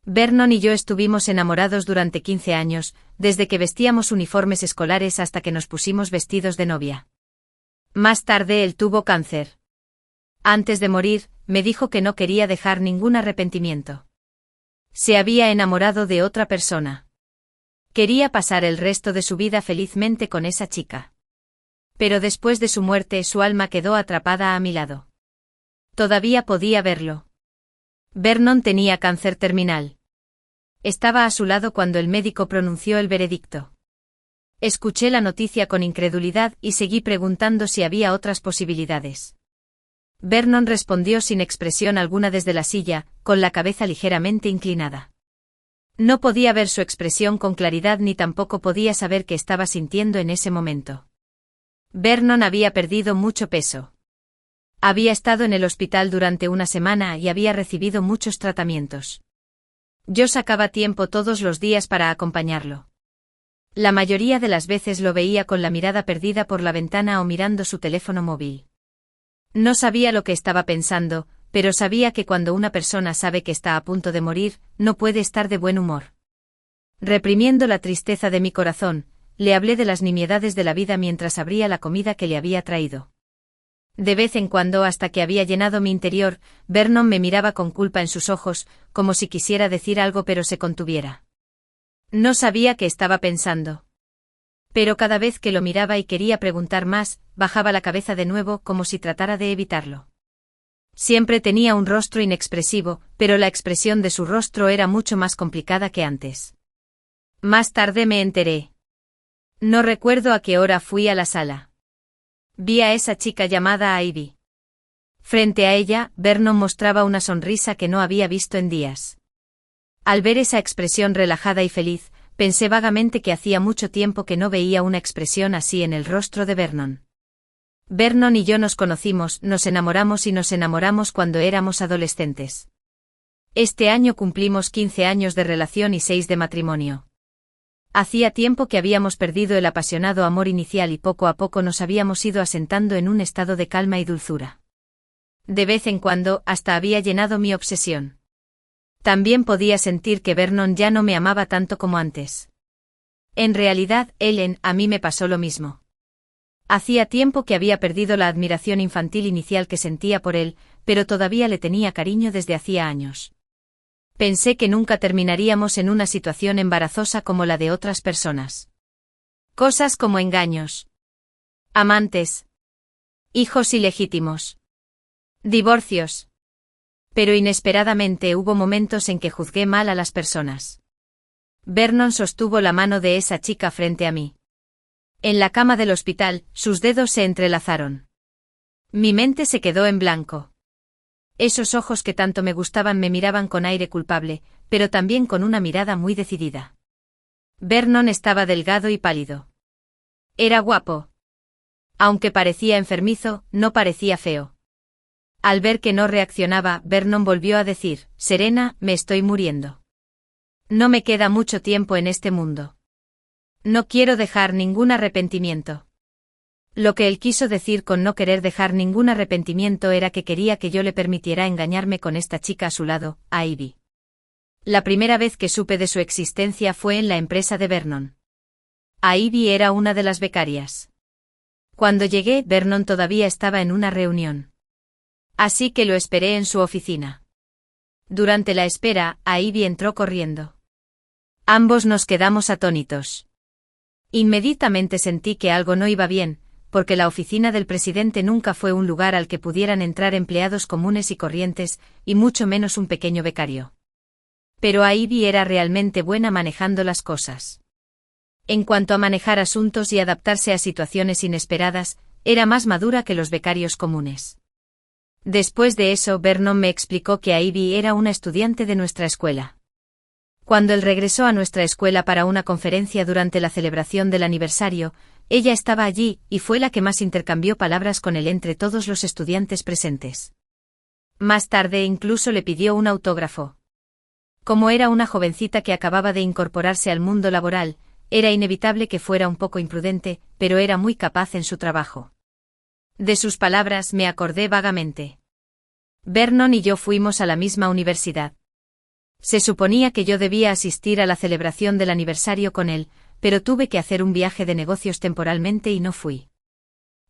Vernon y yo estuvimos enamorados durante 15 años, desde que vestíamos uniformes escolares hasta que nos pusimos vestidos de novia. Más tarde él tuvo cáncer. Antes de morir, me dijo que no quería dejar ningún arrepentimiento. Se había enamorado de otra persona. Quería pasar el resto de su vida felizmente con esa chica. Pero después de su muerte su alma quedó atrapada a mi lado. Todavía podía verlo. Vernon tenía cáncer terminal. Estaba a su lado cuando el médico pronunció el veredicto. Escuché la noticia con incredulidad y seguí preguntando si había otras posibilidades. Vernon respondió sin expresión alguna desde la silla, con la cabeza ligeramente inclinada. No podía ver su expresión con claridad ni tampoco podía saber qué estaba sintiendo en ese momento. Vernon había perdido mucho peso. Había estado en el hospital durante una semana y había recibido muchos tratamientos. Yo sacaba tiempo todos los días para acompañarlo. La mayoría de las veces lo veía con la mirada perdida por la ventana o mirando su teléfono móvil. No sabía lo que estaba pensando, pero sabía que cuando una persona sabe que está a punto de morir, no puede estar de buen humor. Reprimiendo la tristeza de mi corazón, le hablé de las nimiedades de la vida mientras abría la comida que le había traído. De vez en cuando, hasta que había llenado mi interior, Vernon me miraba con culpa en sus ojos, como si quisiera decir algo pero se contuviera. No sabía qué estaba pensando. Pero cada vez que lo miraba y quería preguntar más, bajaba la cabeza de nuevo como si tratara de evitarlo. Siempre tenía un rostro inexpresivo, pero la expresión de su rostro era mucho más complicada que antes. Más tarde me enteré. No recuerdo a qué hora fui a la sala. Vi a esa chica llamada Ivy. Frente a ella, Vernon mostraba una sonrisa que no había visto en días. Al ver esa expresión relajada y feliz, pensé vagamente que hacía mucho tiempo que no veía una expresión así en el rostro de Vernon. Vernon y yo nos conocimos, nos enamoramos cuando éramos adolescentes. Este año cumplimos 15 años de relación y 6 de matrimonio. Hacía tiempo que habíamos perdido el apasionado amor inicial y poco a poco nos habíamos ido asentando en un estado de calma y dulzura. De vez en cuando, hasta había llenado mi obsesión. También podía sentir que Vernon ya no me amaba tanto como antes. En realidad, a mí me pasó lo mismo. Hacía tiempo que había perdido la admiración infantil inicial que sentía por él, pero todavía le tenía cariño desde hacía años. Pensé que nunca terminaríamos en una situación embarazosa como la de otras personas. Cosas como engaños, amantes, hijos ilegítimos, divorcios. Pero inesperadamente hubo momentos en que juzgué mal a las personas. Vernon sostuvo la mano de esa chica frente a mí. En la cama del hospital, sus dedos se entrelazaron. Mi mente se quedó en blanco. Esos ojos que tanto me gustaban me miraban con aire culpable, pero también con una mirada muy decidida. Vernon estaba delgado y pálido. Era guapo. Aunque parecía enfermizo, no parecía feo. Al ver que no reaccionaba, Vernon volvió a decir, «Serena, me estoy muriendo. No me queda mucho tiempo en este mundo. No quiero dejar ningún arrepentimiento». Lo que él quiso decir con no querer dejar ningún arrepentimiento era que quería que yo le permitiera engañarme con esta chica a su lado, a Ivy. La primera vez que supe de su existencia fue en la empresa de Vernon. Ivy era una de las becarias. Cuando llegué, Vernon todavía estaba en una reunión. Así que lo esperé en su oficina. Durante la espera, Ivy entró corriendo. Ambos nos quedamos atónitos. Inmediatamente sentí que algo no iba bien, porque la oficina del presidente nunca fue un lugar al que pudieran entrar empleados comunes y corrientes, y mucho menos un pequeño becario. Pero Ivy era realmente buena manejando las cosas. En cuanto a manejar asuntos y adaptarse a situaciones inesperadas, era más madura que los becarios comunes. Después de eso, Vernon me explicó que Ivy era una estudiante de nuestra escuela. Cuando él regresó a nuestra escuela para una conferencia durante la celebración del aniversario, ella estaba allí, y fue la que más intercambió palabras con él entre todos los estudiantes presentes. Más tarde incluso le pidió un autógrafo. Como era una jovencita que acababa de incorporarse al mundo laboral, era inevitable que fuera un poco imprudente, pero era muy capaz en su trabajo. De sus palabras me acordé vagamente. Vernon y yo fuimos a la misma universidad. Se suponía que yo debía asistir a la celebración del aniversario con él, pero tuve que hacer un viaje de negocios temporalmente y no fui.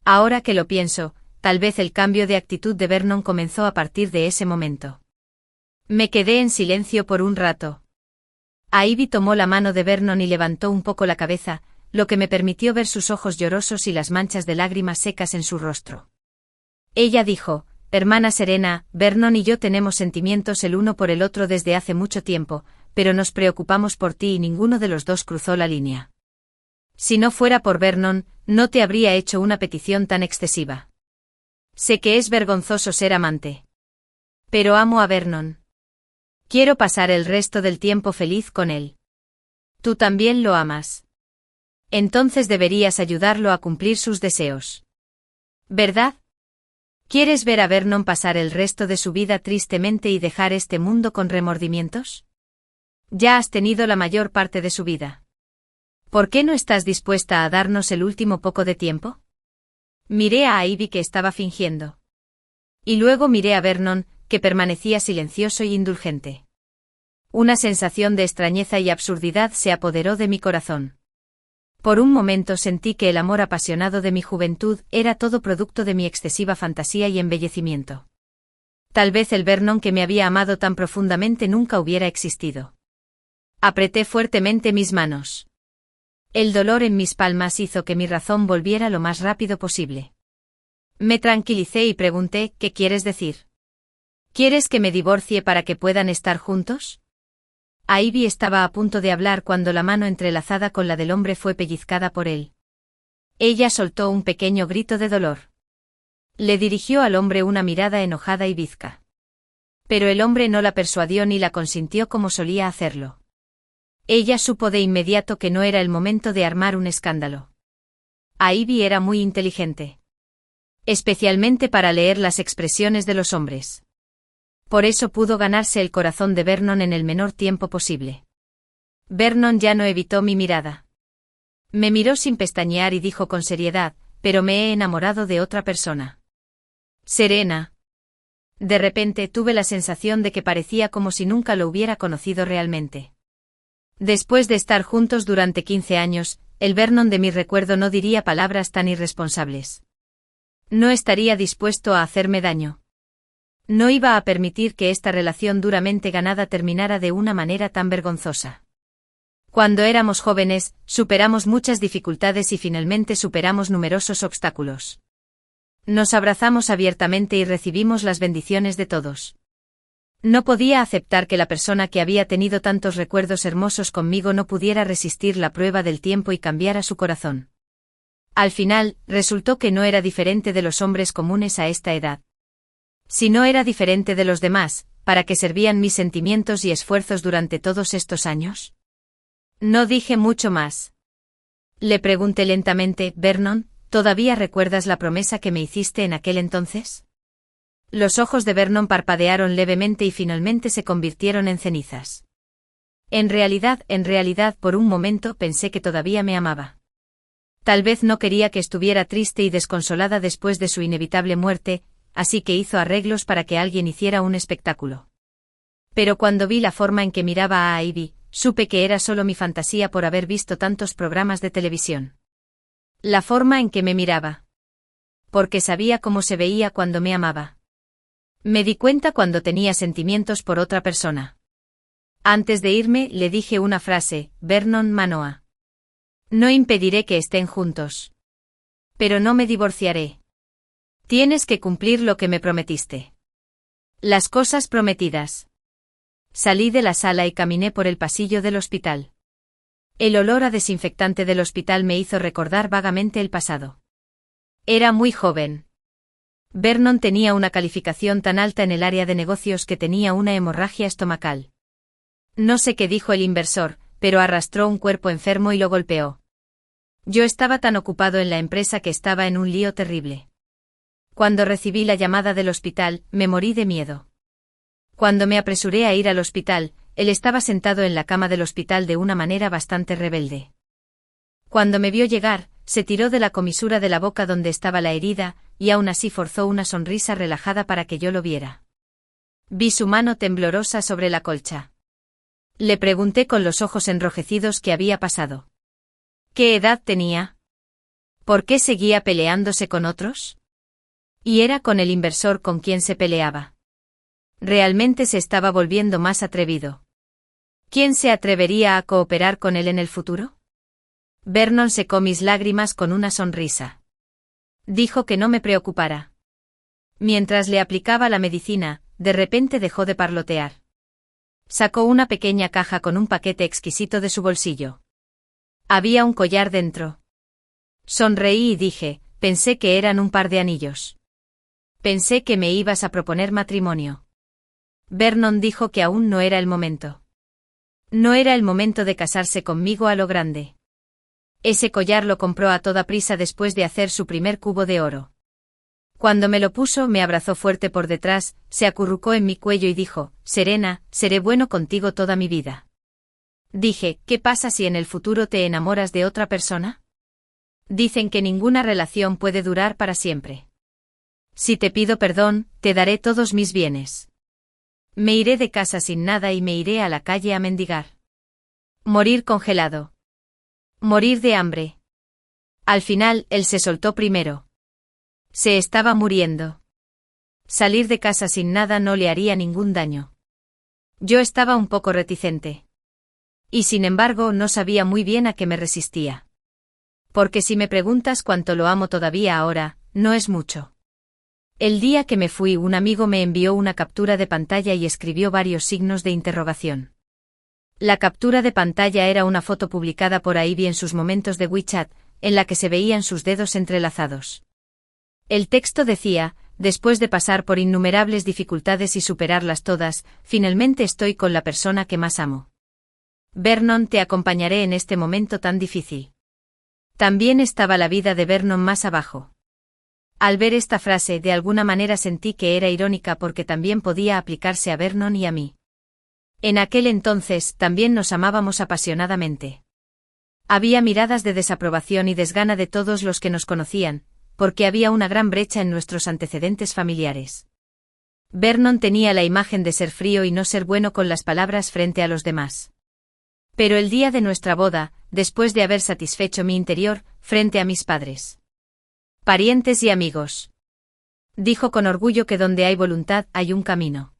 Ahora que lo pienso, tal vez el cambio de actitud de Vernon comenzó a partir de ese momento. Me quedé en silencio por un rato. Ivy tomó la mano de Vernon y levantó un poco la cabeza, lo que me permitió ver sus ojos llorosos y las manchas de lágrimas secas en su rostro. Ella dijo: «Hermana Serena, Vernon y yo tenemos sentimientos el uno por el otro desde hace mucho tiempo, pero nos preocupamos por ti y ninguno de los dos cruzó la línea. Si no fuera por Vernon, no te habría hecho una petición tan excesiva. Sé que es vergonzoso ser amante. Pero amo a Vernon. Quiero pasar el resto del tiempo feliz con él. Tú también lo amas. Entonces deberías ayudarlo a cumplir sus deseos. ¿Verdad? ¿Quieres ver a Vernon pasar el resto de su vida tristemente y dejar este mundo con remordimientos? Ya has tenido la mayor parte de su vida. ¿Por qué no estás dispuesta a darnos el último poco de tiempo?» Miré a Ivy, que estaba fingiendo. Y luego miré a Vernon, que permanecía silencioso y indulgente. Una sensación de extrañeza y absurdidad se apoderó de mi corazón. Por un momento sentí que el amor apasionado de mi juventud era todo producto de mi excesiva fantasía y embellecimiento. Tal vez el Vernon que me había amado tan profundamente nunca hubiera existido. Apreté fuertemente mis manos. El dolor en mis palmas hizo que mi razón volviera lo más rápido posible. Me tranquilicé y pregunté: «¿Qué quieres decir? ¿Quieres que me divorcie para que puedan estar juntos?» Ivy estaba a punto de hablar cuando la mano entrelazada con la del hombre fue pellizcada por él. Ella soltó un pequeño grito de dolor. Le dirigió al hombre una mirada enojada y bizca. Pero el hombre no la persuadió ni la consintió como solía hacerlo. Ella supo de inmediato que no era el momento de armar un escándalo. Ivy era muy inteligente. Especialmente para leer las expresiones de los hombres. Por eso pudo ganarse el corazón de Vernon en el menor tiempo posible. Vernon ya no evitó mi mirada. Me miró sin pestañear y dijo con seriedad: «Pero me he enamorado de otra persona». «Serena». De repente tuve la sensación de que parecía como si nunca lo hubiera conocido realmente. Después de estar juntos durante 15 años, el Vernon de mi recuerdo no diría palabras tan irresponsables. No estaría dispuesto a hacerme daño. No iba a permitir que esta relación duramente ganada terminara de una manera tan vergonzosa. Cuando éramos jóvenes, superamos muchas dificultades y finalmente superamos numerosos obstáculos. Nos abrazamos abiertamente y recibimos las bendiciones de todos. No podía aceptar que la persona que había tenido tantos recuerdos hermosos conmigo no pudiera resistir la prueba del tiempo y cambiara su corazón. Al final, resultó que no era diferente de los hombres comunes a esta edad. Si no era diferente de los demás, ¿para qué servían mis sentimientos y esfuerzos durante todos estos años? No dije mucho más. Le pregunté lentamente: «Vernon, ¿todavía recuerdas la promesa que me hiciste en aquel entonces?» Los ojos de Vernon parpadearon levemente y finalmente se convirtieron en cenizas. En realidad, por un momento pensé que todavía me amaba. Tal vez no quería que estuviera triste y desconsolada después de su inevitable muerte, así que hizo arreglos para que alguien hiciera un espectáculo. Pero cuando vi la forma en que miraba a Ivy, supe que era solo mi fantasía por haber visto tantos programas de televisión. La forma en que me miraba. Porque sabía cómo se veía cuando me amaba. Me di cuenta cuando tenía sentimientos por otra persona. Antes de irme, le dije una frase: «Vernon Manoa. No impediré que estén juntos. Pero no me divorciaré. Tienes que cumplir lo que me prometiste». Las cosas prometidas. Salí de la sala y caminé por el pasillo del hospital. El olor a desinfectante del hospital me hizo recordar vagamente el pasado. Era muy joven. Vernon tenía una calificación tan alta en el área de negocios que tenía una hemorragia estomacal. No sé qué dijo el inversor, pero arrastró un cuerpo enfermo y lo golpeó. Yo estaba tan ocupado en la empresa que estaba en un lío terrible. Cuando recibí la llamada del hospital, me morí de miedo. Cuando me apresuré a ir al hospital, él estaba sentado en la cama del hospital de una manera bastante rebelde. Cuando me vio llegar, se tiró de la comisura de la boca donde estaba la herida, y aún así forzó una sonrisa relajada para que yo lo viera. Vi su mano temblorosa sobre la colcha. Le pregunté con los ojos enrojecidos qué había pasado. ¿Qué edad tenía? ¿Por qué seguía peleándose con otros? Y era con el inversor con quien se peleaba. Realmente se estaba volviendo más atrevido. ¿Quién se atrevería a cooperar con él en el futuro? Vernon secó mis lágrimas con una sonrisa. Dijo que no me preocupara. Mientras le aplicaba la medicina, de repente dejó de parlotear. Sacó una pequeña caja con un paquete exquisito de su bolsillo. Había un collar dentro. Sonreí y dije, pensé que eran un par de anillos. Pensé que me ibas a proponer matrimonio. Vernon dijo que aún no era el momento. No era el momento de casarse conmigo a lo grande. Ese collar lo compró a toda prisa después de hacer su primer cubo de oro. Cuando me lo puso, me abrazó fuerte por detrás, se acurrucó en mi cuello y dijo, Serena, seré bueno contigo toda mi vida. Dije, ¿qué pasa si en el futuro te enamoras de otra persona? Dicen que ninguna relación puede durar para siempre. Si te pido perdón, te daré todos mis bienes. Me iré de casa sin nada y me iré a la calle a mendigar. Morir congelado. Morir de hambre. Al final, él se soltó primero. Se estaba muriendo. Salir de casa sin nada no le haría ningún daño. Yo estaba un poco reticente. Y sin embargo, no sabía muy bien a qué me resistía. Porque si me preguntas cuánto lo amo todavía ahora, no es mucho. El día que me fui, un amigo me envió una captura de pantalla y escribió varios signos de interrogación. La captura de pantalla era una foto publicada por Ivy en sus momentos de WeChat, en la que se veían sus dedos entrelazados. El texto decía, después de pasar por innumerables dificultades y superarlas todas, finalmente estoy con la persona que más amo. Vernon, te acompañaré en este momento tan difícil. También estaba la vida de Vernon más abajo. Al ver esta frase, de alguna manera sentí que era irónica porque también podía aplicarse a Vernon y a mí. En aquel entonces, también nos amábamos apasionadamente. Había miradas de desaprobación y desgana de todos los que nos conocían, porque había una gran brecha en nuestros antecedentes familiares. Vernon tenía la imagen de ser frío y no ser bueno con las palabras frente a los demás. Pero el día de nuestra boda, después de haber satisfecho mi interior, frente a mis padres, parientes y amigos, dijo con orgullo que donde hay voluntad hay un camino.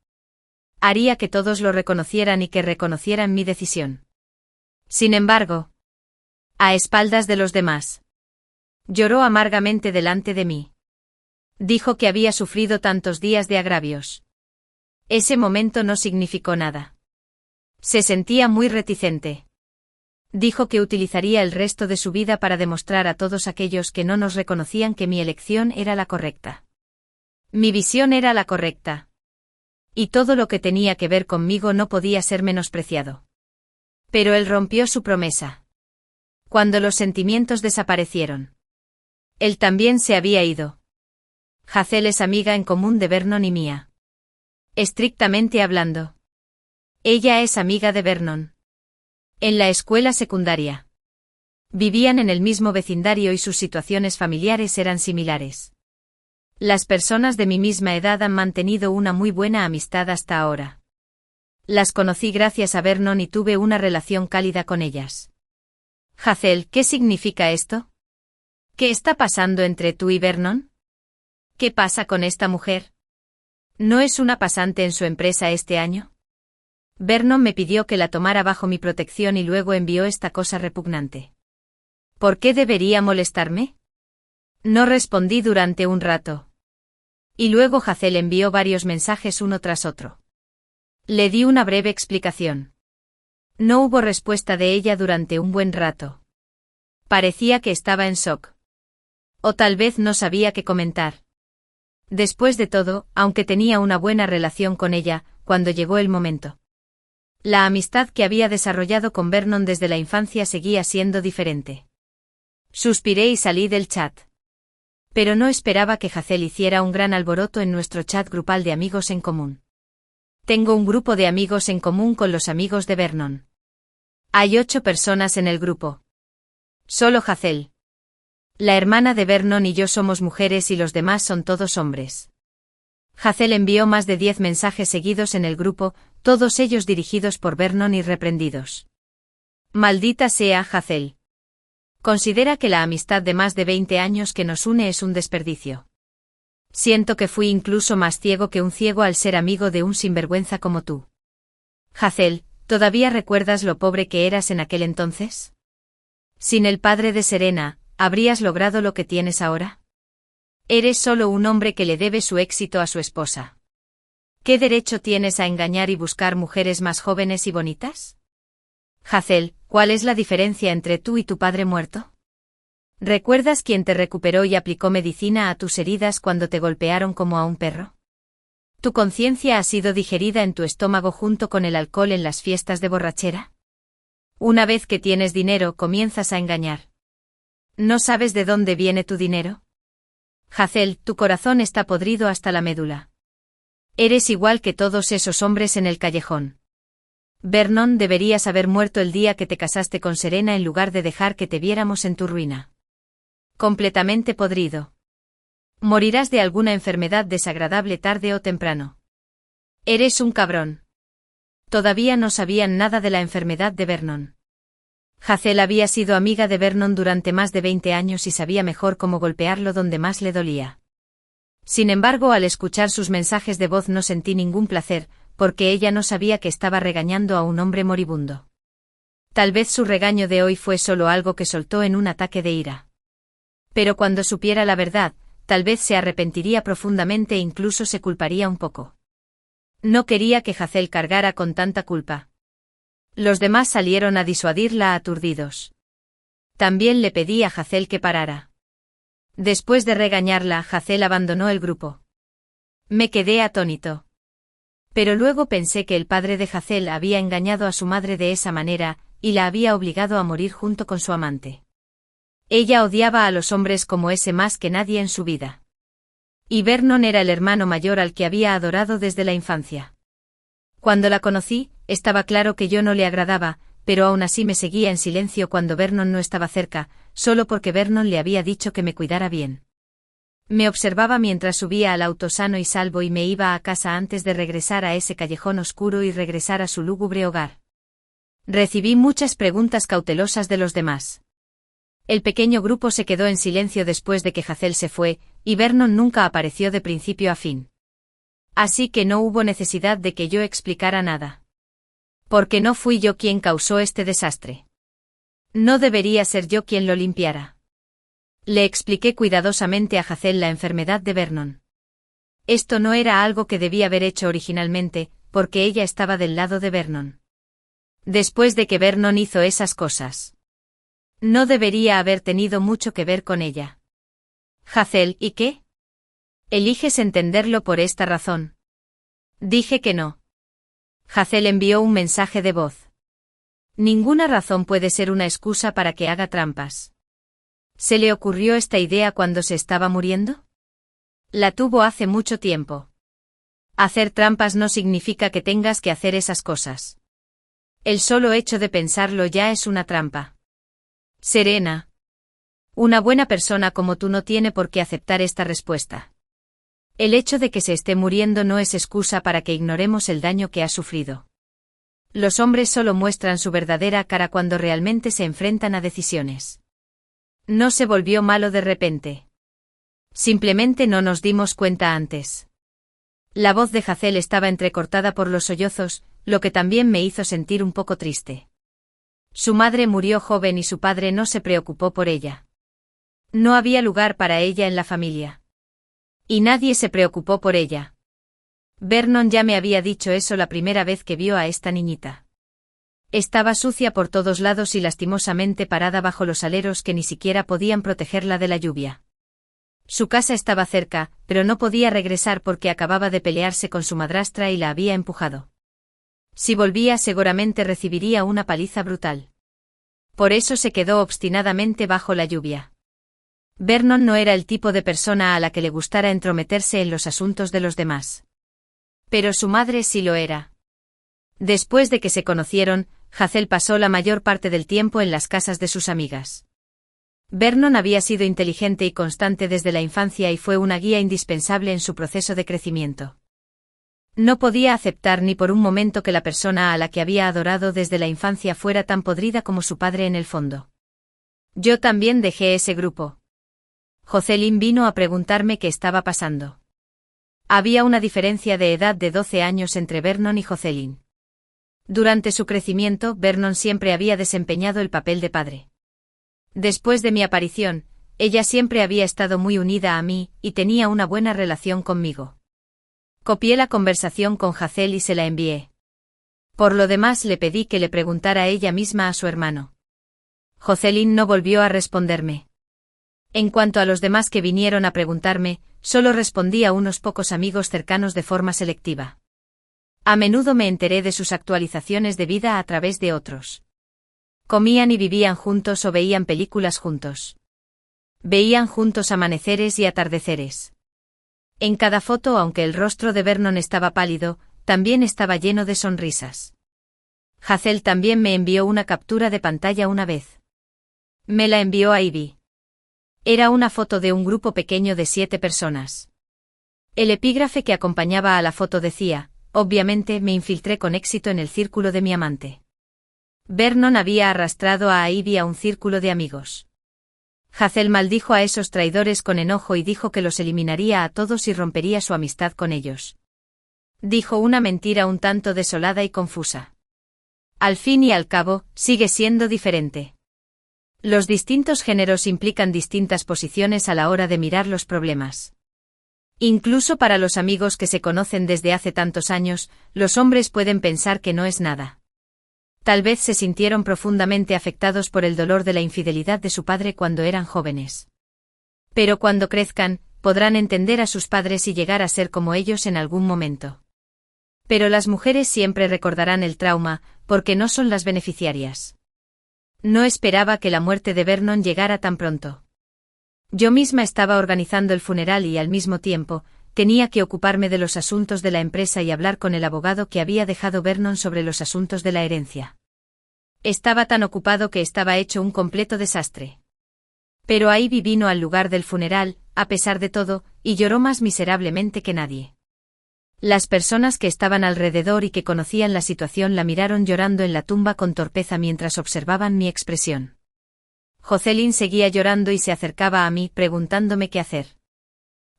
Haría que todos lo reconocieran y que reconocieran mi decisión. Sin embargo, a espaldas de los demás, lloró amargamente delante de mí. Dijo que había sufrido tantos días de agravios. Ese momento no significó nada. Se sentía muy reticente. Dijo que utilizaría el resto de su vida para demostrar a todos aquellos que no nos reconocían que mi elección era la correcta. Mi visión era la correcta. Y todo lo que tenía que ver conmigo no podía ser menospreciado. Pero él rompió su promesa. Cuando los sentimientos desaparecieron, él también se había ido. Hazel es amiga en común de Vernon y mía. Estrictamente hablando, ella es amiga de Vernon. En la escuela secundaria, vivían en el mismo vecindario y sus situaciones familiares eran similares. Las personas de mi misma edad han mantenido una muy buena amistad hasta ahora. Las conocí gracias a Vernon y tuve una relación cálida con ellas. Hazel, ¿qué significa esto? ¿Qué está pasando entre tú y Vernon? ¿Qué pasa con esta mujer? ¿No es una pasante en su empresa este año? Vernon me pidió que la tomara bajo mi protección y luego envió esta cosa repugnante. ¿Por qué debería molestarme? No respondí durante un rato. Y luego Hazel envió varios mensajes uno tras otro. Le di una breve explicación. No hubo respuesta de ella durante un buen rato. Parecía que estaba en shock. O tal vez no sabía qué comentar. Después de todo, aunque tenía una buena relación con ella, cuando llegó el momento, la amistad que había desarrollado con Vernon desde la infancia seguía siendo diferente. Suspiré y salí del chat. Pero no esperaba que Hazel hiciera un gran alboroto en nuestro chat grupal de amigos en común. Tengo un grupo de amigos en común con los amigos de Vernon. Hay 8 personas en el grupo. Solo Hazel, la hermana de Vernon y yo somos mujeres y los demás son todos hombres. Hazel envió más de 10 mensajes seguidos en el grupo, todos ellos dirigidos por Vernon y reprendidos. Maldita sea Hazel. Considera que la amistad de más de 20 años que nos une es un desperdicio. Siento que fui incluso más ciego que un ciego al ser amigo de un sinvergüenza como tú. Hazel, ¿todavía recuerdas lo pobre que eras en aquel entonces? Sin el padre de Serena, ¿habrías logrado lo que tienes ahora? Eres solo un hombre que le debe su éxito a su esposa. ¿Qué derecho tienes a engañar y buscar mujeres más jóvenes y bonitas? Hazel, ¿cuál es la diferencia entre tú y tu padre muerto? ¿Recuerdas quién te recuperó y aplicó medicina a tus heridas cuando te golpearon como a un perro? ¿Tu conciencia ha sido digerida en tu estómago junto con el alcohol en las fiestas de borrachera? Una vez que tienes dinero, comienzas a engañar. ¿No sabes de dónde viene tu dinero? Hazel, tu corazón está podrido hasta la médula. Eres igual que todos esos hombres en el callejón. Vernon, deberías haber muerto el día que te casaste con Serena en lugar de dejar que te viéramos en tu ruina. Completamente podrido. Morirás de alguna enfermedad desagradable tarde o temprano. Eres un cabrón. Todavía no sabían nada de la enfermedad de Vernon. Hazel había sido amiga de Vernon durante más de 20 años y sabía mejor cómo golpearlo donde más le dolía. Sin embargo, al escuchar sus mensajes de voz no sentí ningún placer, porque ella no sabía que estaba regañando a un hombre moribundo. Tal vez su regaño de hoy fue solo algo que soltó en un ataque de ira. Pero cuando supiera la verdad, tal vez se arrepentiría profundamente e incluso se culparía un poco. No quería que Hazel cargara con tanta culpa. Los demás salieron a disuadirla aturdidos. También le pedí a Hazel que parara. Después de regañarla, Hazel abandonó el grupo. Me quedé atónito. Pero luego pensé que el padre de Hazel había engañado a su madre de esa manera, y la había obligado a morir junto con su amante. Ella odiaba a los hombres como ese más que nadie en su vida. Y Vernon era el hermano mayor al que había adorado desde la infancia. Cuando la conocí, estaba claro que yo no le agradaba, pero aún así me seguía en silencio cuando Vernon no estaba cerca, solo porque Vernon le había dicho que me cuidara bien. Me observaba mientras subía al auto sano y salvo y me iba a casa antes de regresar a ese callejón oscuro y regresar a su lúgubre hogar. Recibí muchas preguntas cautelosas de los demás. El pequeño grupo se quedó en silencio después de que Hazel se fue, y Vernon nunca apareció de principio a fin. Así que no hubo necesidad de que yo explicara nada. Porque no fui yo quien causó este desastre. No debería ser yo quien lo limpiara. Le expliqué cuidadosamente a Hazel la enfermedad de Vernon. Esto no era algo que debía haber hecho originalmente, porque ella estaba del lado de Vernon. Después de que Vernon hizo esas cosas, no debería haber tenido mucho que ver con ella. Hazel, ¿y qué? ¿Eliges entenderlo por esta razón? Dije que no. Hazel envió un mensaje de voz. Ninguna razón puede ser una excusa para que haga trampas. ¿Se le ocurrió esta idea cuando se estaba muriendo? La tuvo hace mucho tiempo. Hacer trampas no significa que tengas que hacer esas cosas. El solo hecho de pensarlo ya es una trampa. Serena. Una buena persona como tú no tiene por qué aceptar esta respuesta. El hecho de que se esté muriendo no es excusa para que ignoremos el daño que ha sufrido. Los hombres solo muestran su verdadera cara cuando realmente se enfrentan a decisiones. No se volvió malo de repente. Simplemente no nos dimos cuenta antes. La voz de Hazel estaba entrecortada por los sollozos, lo que también me hizo sentir un poco triste. Su madre murió joven y su padre no se preocupó por ella. No había lugar para ella en la familia. Y nadie se preocupó por ella. Vernon ya me había dicho eso la primera vez que vio a esta niñita. Estaba sucia por todos lados y lastimosamente parada bajo los aleros que ni siquiera podían protegerla de la lluvia. Su casa estaba cerca, pero no podía regresar porque acababa de pelearse con su madrastra y la había empujado. Si volvía seguramente recibiría una paliza brutal. Por eso se quedó obstinadamente bajo la lluvia. Vernon no era el tipo de persona a la que le gustara entrometerse en los asuntos de los demás. Pero su madre sí lo era. Después de que se conocieron, Hazel pasó la mayor parte del tiempo en las casas de sus amigas. Vernon había sido inteligente y constante desde la infancia y fue una guía indispensable en su proceso de crecimiento. No podía aceptar ni por un momento que la persona a la que había adorado desde la infancia fuera tan podrida como su padre en el fondo. Yo también dejé ese grupo. Jocelyn vino a preguntarme qué estaba pasando. Había una diferencia de edad de 12 años entre Vernon y Jocelyn. Durante su crecimiento, Vernon siempre había desempeñado el papel de padre. Después de mi aparición, ella siempre había estado muy unida a mí, y tenía una buena relación conmigo. Copié la conversación con Hazel y se la envié. Por lo demás le pedí que le preguntara ella misma a su hermano. Jocelyn no volvió a responderme. En cuanto a los demás que vinieron a preguntarme, solo respondí a unos pocos amigos cercanos de forma selectiva. A menudo me enteré de sus actualizaciones de vida a través de otros. Comían y vivían juntos o veían películas juntos. Veían juntos amaneceres y atardeceres. En cada foto, aunque el rostro de Vernon estaba pálido, también estaba lleno de sonrisas. Hazel también me envió una captura de pantalla una vez. Me la envió a Ivy. Era una foto de un grupo pequeño de 7 personas. El epígrafe que acompañaba a la foto decía: obviamente me infiltré con éxito en el círculo de mi amante. Vernon había arrastrado a Ivy a un círculo de amigos. Hazel maldijo a esos traidores con enojo y dijo que los eliminaría a todos y rompería su amistad con ellos. Dijo una mentira un tanto desolada y confusa. Al fin y al cabo, sigue siendo diferente. Los distintos géneros implican distintas posiciones a la hora de mirar los problemas. Incluso para los amigos que se conocen desde hace tantos años, los hombres pueden pensar que no es nada. Tal vez se sintieron profundamente afectados por el dolor de la infidelidad de su padre cuando eran jóvenes. Pero cuando crezcan, podrán entender a sus padres y llegar a ser como ellos en algún momento. Pero las mujeres siempre recordarán el trauma, porque no son las beneficiarias. No esperaba que la muerte de Vernon llegara tan pronto. Yo misma estaba organizando el funeral y al mismo tiempo, tenía que ocuparme de los asuntos de la empresa y hablar con el abogado que había dejado Vernon sobre los asuntos de la herencia. Estaba tan ocupado que estaba hecho un completo desastre. Pero Ivy vino al lugar del funeral, a pesar de todo, y lloró más miserablemente que nadie. Las personas que estaban alrededor y que conocían la situación la miraron llorando en la tumba con torpeza mientras observaban mi expresión. Jocelyn seguía llorando y se acercaba a mí preguntándome qué hacer.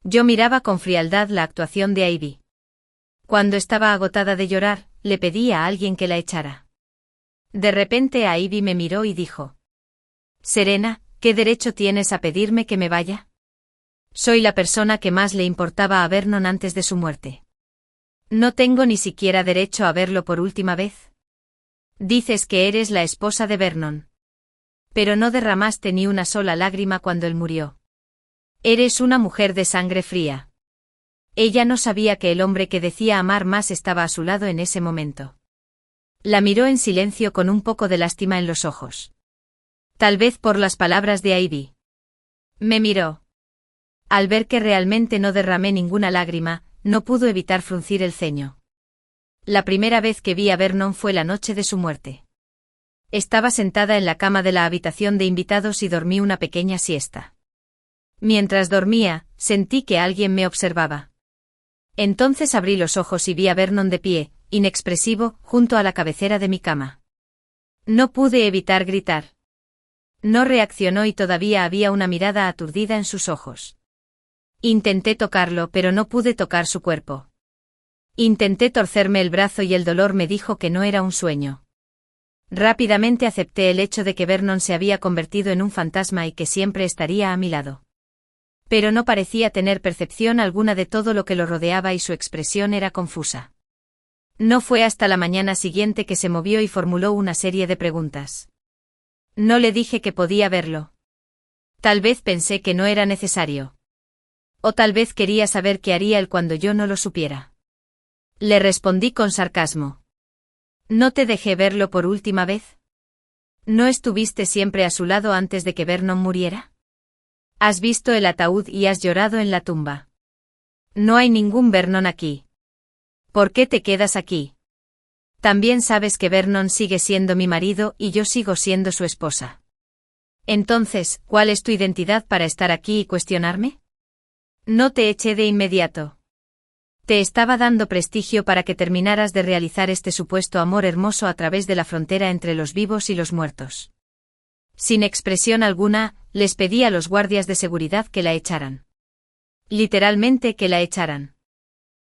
Yo miraba con frialdad la actuación de Ivy. Cuando estaba agotada de llorar, le pedí a alguien que la echara. De repente Ivy me miró y dijo: «Serena, ¿qué derecho tienes a pedirme que me vaya? Soy la persona que más le importaba a Vernon antes de su muerte. ¿No tengo ni siquiera derecho a verlo por última vez? Dices que eres la esposa de Vernon. Pero no derramaste ni una sola lágrima cuando él murió. Eres una mujer de sangre fría». Ella no sabía que el hombre que decía amar más estaba a su lado en ese momento. La miró en silencio con un poco de lástima en los ojos. Tal vez por las palabras de Ivy. Me miró. Al ver que realmente no derramé ninguna lágrima, no pudo evitar fruncir el ceño. La primera vez que vi a Vernon fue la noche de su muerte. Estaba sentada en la cama de la habitación de invitados y dormí una pequeña siesta. Mientras dormía, sentí que alguien me observaba. Entonces abrí los ojos y vi a Vernon de pie, inexpresivo, junto a la cabecera de mi cama. No pude evitar gritar. No reaccionó y todavía había una mirada aturdida en sus ojos. Intenté tocarlo, pero no pude tocar su cuerpo. Intenté torcerme el brazo y el dolor me dijo que no era un sueño. Rápidamente acepté el hecho de que Vernon se había convertido en un fantasma y que siempre estaría a mi lado. Pero no parecía tener percepción alguna de todo lo que lo rodeaba y su expresión era confusa. No fue hasta la mañana siguiente que se movió y formuló una serie de preguntas. No le dije que podía verlo. Tal vez pensé que no era necesario. O tal vez quería saber qué haría él cuando yo no lo supiera. Le respondí con sarcasmo. ¿No te dejé verlo por última vez? ¿No estuviste siempre a su lado antes de que Vernon muriera? Has visto el ataúd y has llorado en la tumba. No hay ningún Vernon aquí. ¿Por qué te quedas aquí? También sabes que Vernon sigue siendo mi marido y yo sigo siendo su esposa. Entonces, ¿cuál es tu identidad para estar aquí y cuestionarme? No te eché de inmediato. Te estaba dando prestigio para que terminaras de realizar este supuesto amor hermoso a través de la frontera entre los vivos y los muertos. Sin expresión alguna, les pedí a los guardias de seguridad que la echaran. Literalmente que la echaran.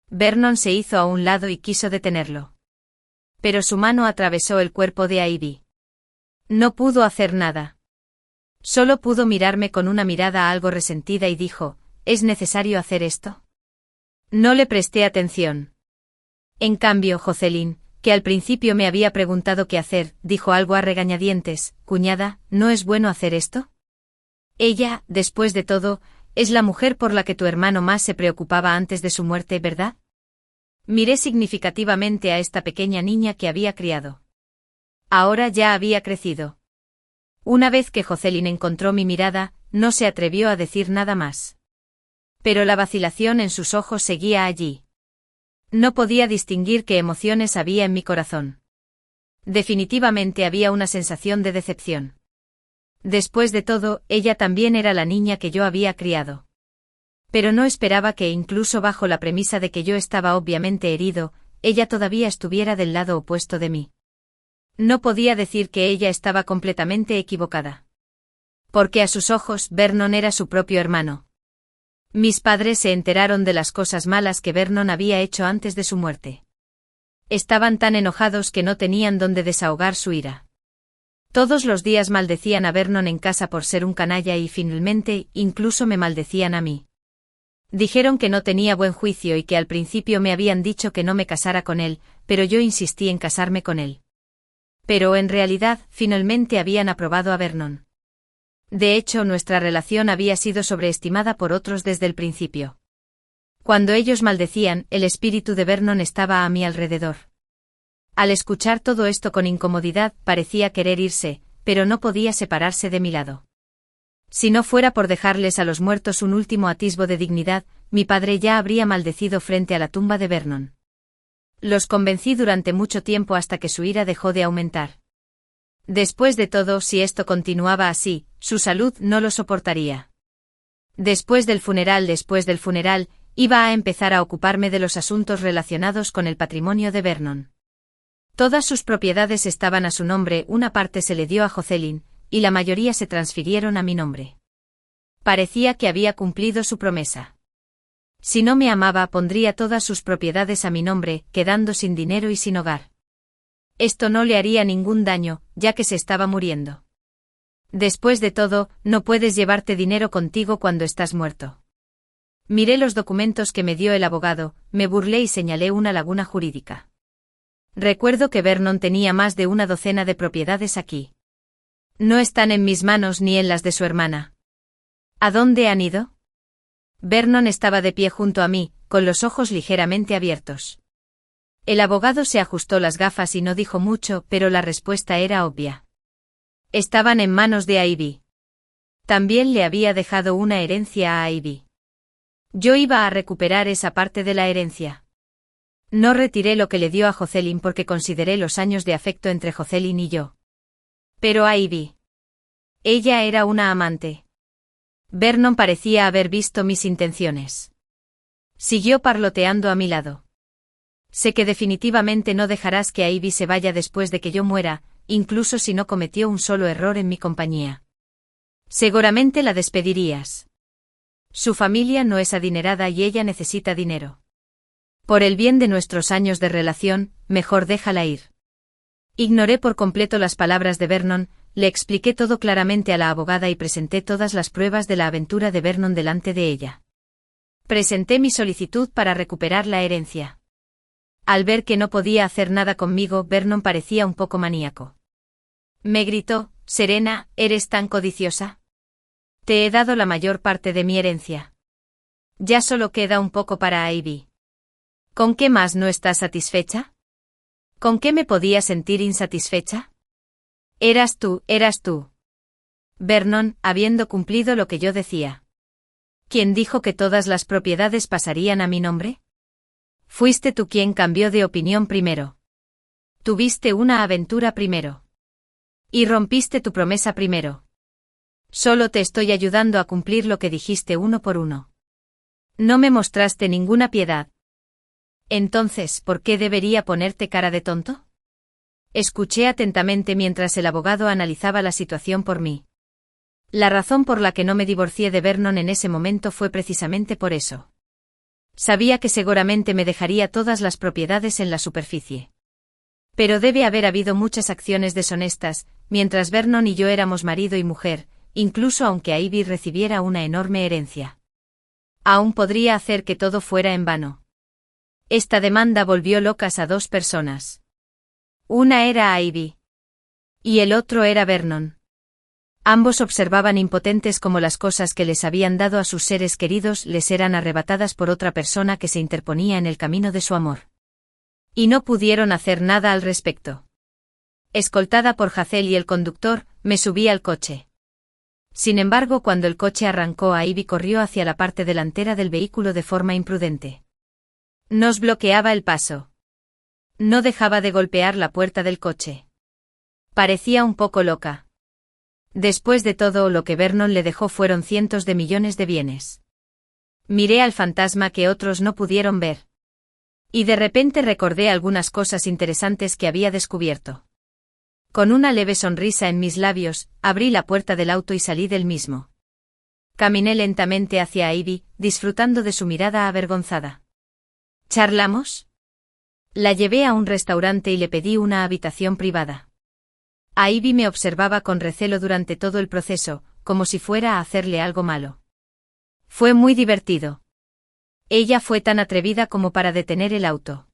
Vernon se hizo a un lado y quiso detenerlo. Pero su mano atravesó el cuerpo de Ivy. No pudo hacer nada. Solo pudo mirarme con una mirada algo resentida y dijo, ¿es necesario hacer esto? No le presté atención. En cambio, Jocelyn, que al principio me había preguntado qué hacer, dijo algo a regañadientes, cuñada, ¿no es bueno hacer esto? Ella, después de todo, es la mujer por la que tu hermano más se preocupaba antes de su muerte, ¿verdad? Miré significativamente a esta pequeña niña que había criado. Ahora ya había crecido. Una vez que Jocelyn encontró mi mirada, no se atrevió a decir nada más. Pero la vacilación en sus ojos seguía allí. No podía distinguir qué emociones había en mi corazón. Definitivamente había una sensación de decepción. Después de todo, ella también era la niña que yo había criado. Pero no esperaba que, incluso bajo la premisa de que yo estaba obviamente herido, ella todavía estuviera del lado opuesto de mí. No podía decir que ella estaba completamente equivocada. Porque a sus ojos, Vernon era su propio hermano. Mis padres se enteraron de las cosas malas que Vernon había hecho antes de su muerte. Estaban tan enojados que no tenían dónde desahogar su ira. Todos los días maldecían a Vernon en casa por ser un canalla y finalmente, incluso me maldecían a mí. Dijeron que no tenía buen juicio y que al principio me habían dicho que no me casara con él, pero yo insistí en casarme con él. Pero en realidad, finalmente habían aprobado a Vernon. De hecho, nuestra relación había sido sobreestimada por otros desde el principio. Cuando ellos maldecían, el espíritu de Vernon estaba a mi alrededor. Al escuchar todo esto con incomodidad, parecía querer irse, pero no podía separarse de mi lado. Si no fuera por dejarles a los muertos un último atisbo de dignidad, mi padre ya habría maldecido frente a la tumba de Vernon. Los convencí durante mucho tiempo hasta que su ira dejó de aumentar. Después de todo, si esto continuaba así, su salud no lo soportaría. Después del funeral, iba a empezar a ocuparme de los asuntos relacionados con el patrimonio de Vernon. Todas sus propiedades estaban a su nombre, una parte se le dio a Jocelyn, y la mayoría se transfirieron a mi nombre. Parecía que había cumplido su promesa. Si no me amaba, pondría todas sus propiedades a mi nombre, quedando sin dinero y sin hogar. Esto no le haría ningún daño, ya que se estaba muriendo. Después de todo, no puedes llevarte dinero contigo cuando estás muerto. Miré los documentos que me dio el abogado, me burlé y señalé una laguna jurídica. Recuerdo que Vernon tenía más de una docena de propiedades aquí. No están en mis manos ni en las de su hermana. ¿A dónde han ido? Vernon estaba de pie junto a mí, con los ojos ligeramente abiertos. El abogado se ajustó las gafas y no dijo mucho, pero la respuesta era obvia. Estaban en manos de Ivy. También le había dejado una herencia a Ivy. Yo iba a recuperar esa parte de la herencia. No retiré lo que le dio a Jocelyn porque consideré los años de afecto entre Jocelyn y yo. Pero a Ivy. Ella era una amante. Vernon parecía haber visto mis intenciones. Siguió parloteando a mi lado. Sé que definitivamente no dejarás que Ivy se vaya después de que yo muera, incluso si no cometió un solo error en mi compañía. Seguramente la despedirías. Su familia no es adinerada y ella necesita dinero. Por el bien de nuestros años de relación, mejor déjala ir. Ignoré por completo las palabras de Vernon, le expliqué todo claramente a la abogada y presenté todas las pruebas de la aventura de Vernon delante de ella. Presenté mi solicitud para recuperar la herencia. Al ver que no podía hacer nada conmigo, Vernon parecía un poco maníaco. Me gritó, Serena, ¿eres tan codiciosa? Te he dado la mayor parte de mi herencia. Ya solo queda un poco para Ivy. ¿Con qué más no estás satisfecha? ¿Con qué me podía sentir insatisfecha? Eras tú. Vernon, habiendo cumplido lo que yo decía. ¿Quién dijo que todas las propiedades pasarían a mi nombre? Fuiste tú quien cambió de opinión primero. Tuviste una aventura primero. Y rompiste tu promesa primero. Solo te estoy ayudando a cumplir lo que dijiste uno por uno. No me mostraste ninguna piedad. Entonces, ¿por qué debería ponerte cara de tonto? Escuché atentamente mientras el abogado analizaba la situación por mí. La razón por la que no me divorcié de Vernon en ese momento fue precisamente por eso. Sabía que seguramente me dejaría todas las propiedades en la superficie. Pero debe haber habido muchas acciones deshonestas, mientras Vernon y yo éramos marido y mujer, incluso aunque Ivy recibiera una enorme herencia. Aún podría hacer que todo fuera en vano. Esta demanda volvió locas a dos personas. Una era Ivy. Y el otro era Vernon. Ambos observaban impotentes cómo las cosas que les habían dado a sus seres queridos les eran arrebatadas por otra persona que se interponía en el camino de su amor. Y no pudieron hacer nada al respecto. Escoltada por Hazel y el conductor, me subí al coche. Sin embargo, cuando el coche arrancó, Ivy corrió hacia la parte delantera del vehículo de forma imprudente. Nos bloqueaba el paso. No dejaba de golpear la puerta del coche. Parecía un poco loca. Después de todo, lo que Vernon le dejó fueron cientos de millones de bienes. Miré al fantasma que otros no pudieron ver. Y de repente recordé algunas cosas interesantes que había descubierto. Con una leve sonrisa en mis labios, abrí la puerta del auto y salí del mismo. Caminé lentamente hacia Ivy, disfrutando de su mirada avergonzada. ¿Charlamos? La llevé a un restaurante y le pedí una habitación privada. Ivy me observaba con recelo durante todo el proceso, como si fuera a hacerle algo malo. Fue muy divertido. Ella fue tan atrevida como para detener el auto.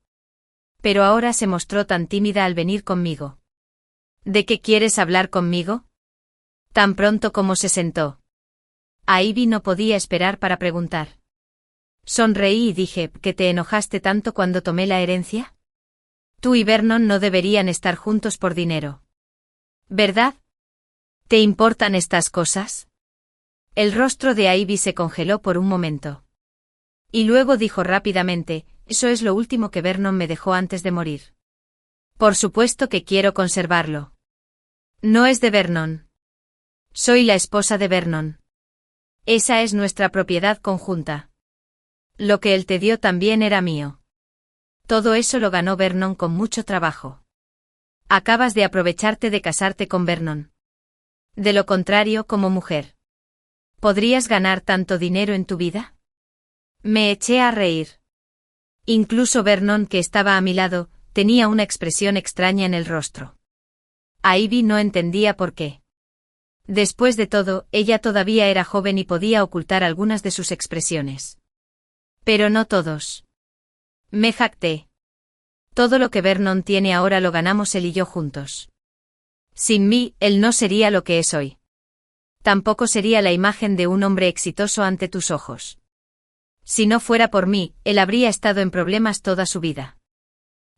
Pero ahora se mostró tan tímida al venir conmigo. ¿De qué quieres hablar conmigo? Tan pronto como se sentó. Ivy no podía esperar para preguntar. Sonreí y dije, ¿que te enojaste tanto cuando tomé la herencia? Tú y Vernon no deberían estar juntos por dinero. ¿Verdad? ¿Te importan estas cosas? El rostro de Ivy se congeló por un momento. Y luego dijo rápidamente, eso es lo último que Vernon me dejó antes de morir. Por supuesto que quiero conservarlo. No es de Vernon. Soy la esposa de Vernon. Esa es nuestra propiedad conjunta. Lo que él te dio también era mío. Todo eso lo ganó Vernon con mucho trabajo. Acabas de aprovecharte de casarte con Vernon. De lo contrario, como mujer, ¿podrías ganar tanto dinero en tu vida? Me eché a reír. Incluso Vernon, que estaba a mi lado, tenía una expresión extraña en el rostro. Ivy no entendía por qué. Después de todo, ella todavía era joven y podía ocultar algunas de sus expresiones. Pero no todos. Me jacté. Todo lo que Vernon tiene ahora lo ganamos él y yo juntos. Sin mí, él no sería lo que es hoy. Tampoco sería la imagen de un hombre exitoso ante tus ojos. Si no fuera por mí, él habría estado en problemas toda su vida.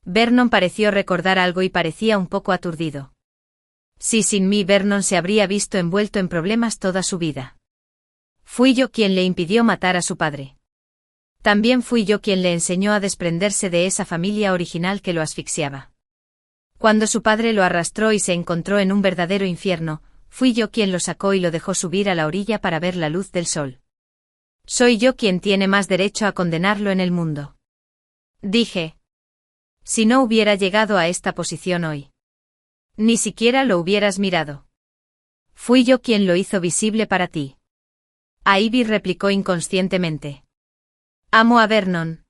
Vernon pareció recordar algo y parecía un poco aturdido. Sí, sin mí Vernon se habría visto envuelto en problemas toda su vida. Fui yo quien le impidió matar a su padre. También fui yo quien le enseñó a desprenderse de esa familia original que lo asfixiaba. Cuando su padre lo arrastró y se encontró en un verdadero infierno, fui yo quien lo sacó y lo dejó subir a la orilla para ver la luz del sol. Soy yo quien tiene más derecho a condenarlo en el mundo. Dije. Si no hubiera llegado a esta posición hoy. Ni siquiera lo hubieras mirado. Fui yo quien lo hizo visible para ti. Ivy replicó inconscientemente. Amo a Vernon.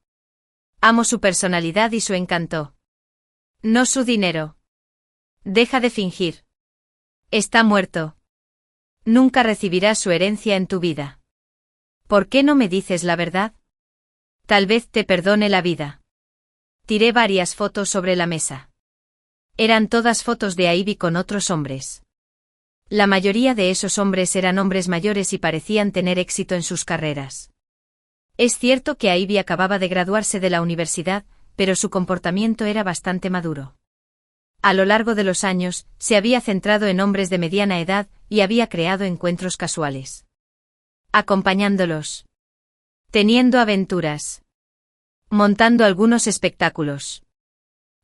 Amo su personalidad y su encanto. No su dinero. Deja de fingir. Está muerto. Nunca recibirás su herencia en tu vida. ¿Por qué no me dices la verdad? Tal vez te perdone la vida. Tiré varias fotos sobre la mesa. Eran todas fotos de Ivy con otros hombres. La mayoría de esos hombres eran hombres mayores y parecían tener éxito en sus carreras. Es cierto que Ivy acababa de graduarse de la universidad, pero su comportamiento era bastante maduro. A lo largo de los años, se había centrado en hombres de mediana edad y había creado encuentros casuales. Acompañándolos. Teniendo aventuras. Montando algunos espectáculos.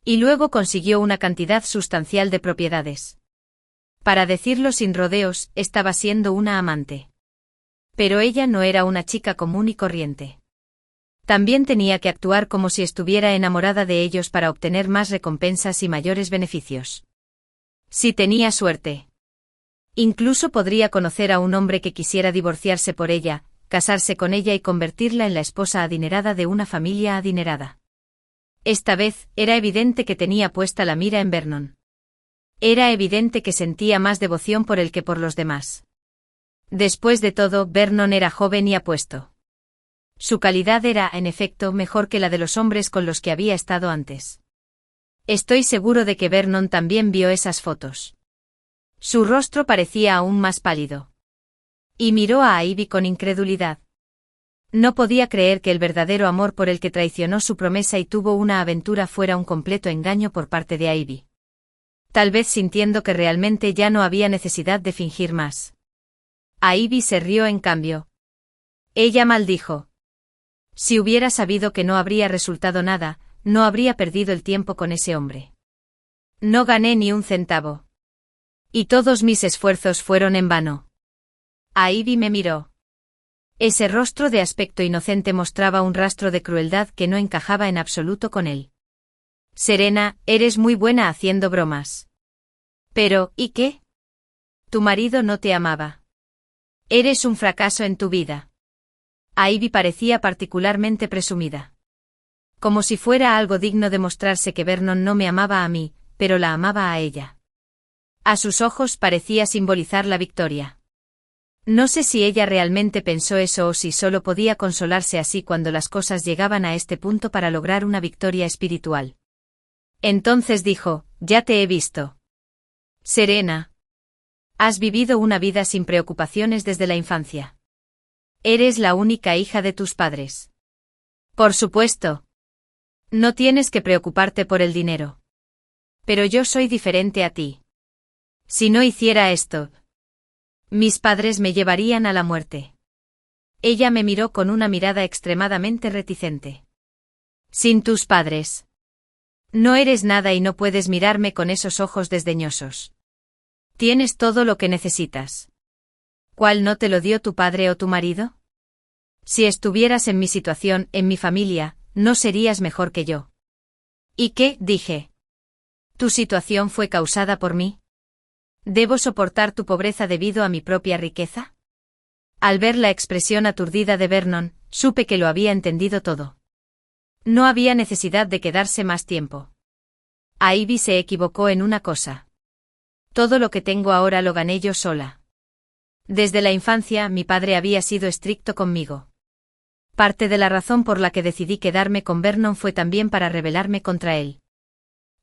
Y luego consiguió una cantidad sustancial de propiedades. Para decirlo sin rodeos, estaba siendo una amante. Pero ella no era una chica común y corriente. También tenía que actuar como si estuviera enamorada de ellos para obtener más recompensas y mayores beneficios. Si tenía suerte. Incluso podría conocer a un hombre que quisiera divorciarse por ella, casarse con ella y convertirla en la esposa adinerada de una familia adinerada. Esta vez, era evidente que tenía puesta la mira en Vernon. Era evidente que sentía más devoción por él que por los demás. Después de todo, Vernon era joven y apuesto. Su calidad era, en efecto, mejor que la de los hombres con los que había estado antes. Estoy seguro de que Vernon también vio esas fotos. Su rostro parecía aún más pálido. Y miró a Ivy con incredulidad. No podía creer que el verdadero amor por el que traicionó su promesa y tuvo una aventura fuera un completo engaño por parte de Ivy. Tal vez sintiendo que realmente ya no había necesidad de fingir más. Ivy se rió en cambio. Ella maldijo. Si hubiera sabido que no habría resultado nada, no habría perdido el tiempo con ese hombre. No gané ni un centavo. Y todos mis esfuerzos fueron en vano. Ivy me miró. Ese rostro de aspecto inocente mostraba un rastro de crueldad que no encajaba en absoluto con él. Serena, eres muy buena haciendo bromas. Pero, ¿y qué? Tu marido no te amaba. Eres un fracaso en tu vida. Ivy parecía particularmente presumida. Como si fuera algo digno de mostrarse que Vernon no me amaba a mí, pero la amaba a ella. A sus ojos parecía simbolizar la victoria. No sé si ella realmente pensó eso o si solo podía consolarse así cuando las cosas llegaban a este punto para lograr una victoria espiritual. Entonces dijo, ya te he visto. Serena. Has vivido una vida sin preocupaciones desde la infancia. Eres la única hija de tus padres. Por supuesto. No tienes que preocuparte por el dinero. Pero yo soy diferente a ti. Si no hiciera esto, mis padres me llevarían a la muerte. Ella me miró con una mirada extremadamente reticente. Sin tus padres. No eres nada y no puedes mirarme con esos ojos desdeñosos. Tienes todo lo que necesitas. ¿Cuál no te lo dio tu padre o tu marido? Si estuvieras en mi situación, en mi familia, no serías mejor que yo. ¿Y qué? Dije. ¿Tu situación fue causada por mí? ¿Debo soportar tu pobreza debido a mi propia riqueza? Al ver la expresión aturdida de Vernon, supe que lo había entendido todo. No había necesidad de quedarse más tiempo. Ivy se equivocó en una cosa. Todo lo que tengo ahora lo gané yo sola. Desde la infancia mi padre había sido estricto conmigo. Parte de la razón por la que decidí quedarme con Vernon fue también para rebelarme contra él.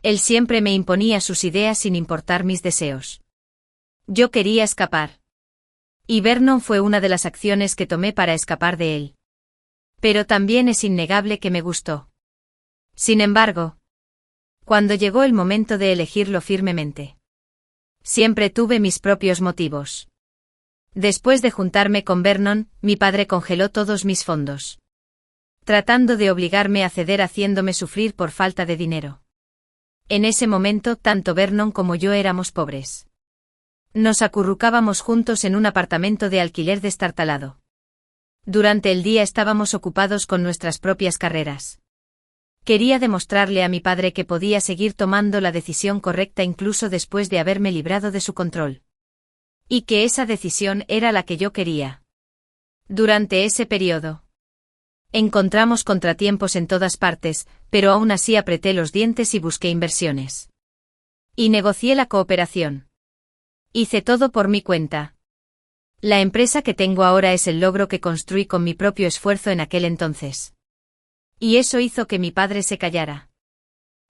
Él siempre me imponía sus ideas sin importar mis deseos. Yo quería escapar. Y Vernon fue una de las acciones que tomé para escapar de él. Pero también es innegable que me gustó. Sin embargo, cuando llegó el momento de elegirlo firmemente, siempre tuve mis propios motivos. Después de juntarme con Vernon, mi padre congeló todos mis fondos, tratando de obligarme a ceder haciéndome sufrir por falta de dinero. En ese momento, tanto Vernon como yo éramos pobres. Nos acurrucábamos juntos en un apartamento de alquiler destartalado. Durante el día estábamos ocupados con nuestras propias carreras. Quería demostrarle a mi padre que podía seguir tomando la decisión correcta incluso después de haberme librado de su control. Y que esa decisión era la que yo quería. Durante ese periodo, encontramos contratiempos en todas partes, pero aún así apreté los dientes y busqué inversiones. Y negocié la cooperación. Hice todo por mi cuenta. La empresa que tengo ahora es el logro que construí con mi propio esfuerzo en aquel entonces. Y eso hizo que mi padre se callara.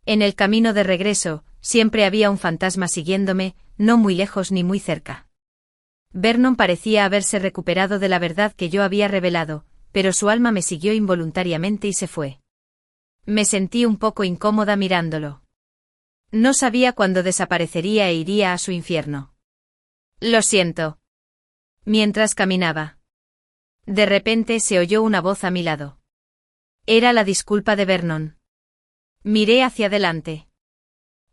En el camino de regreso, siempre había un fantasma siguiéndome, no muy lejos ni muy cerca. Vernon parecía haberse recuperado de la verdad que yo había revelado, pero su alma me siguió involuntariamente y se fue. Me sentí un poco incómoda mirándolo. No sabía cuándo desaparecería e iría a su infierno. Lo siento. Mientras caminaba, de repente se oyó una voz a mi lado. Era la disculpa de Vernon. Miré hacia adelante,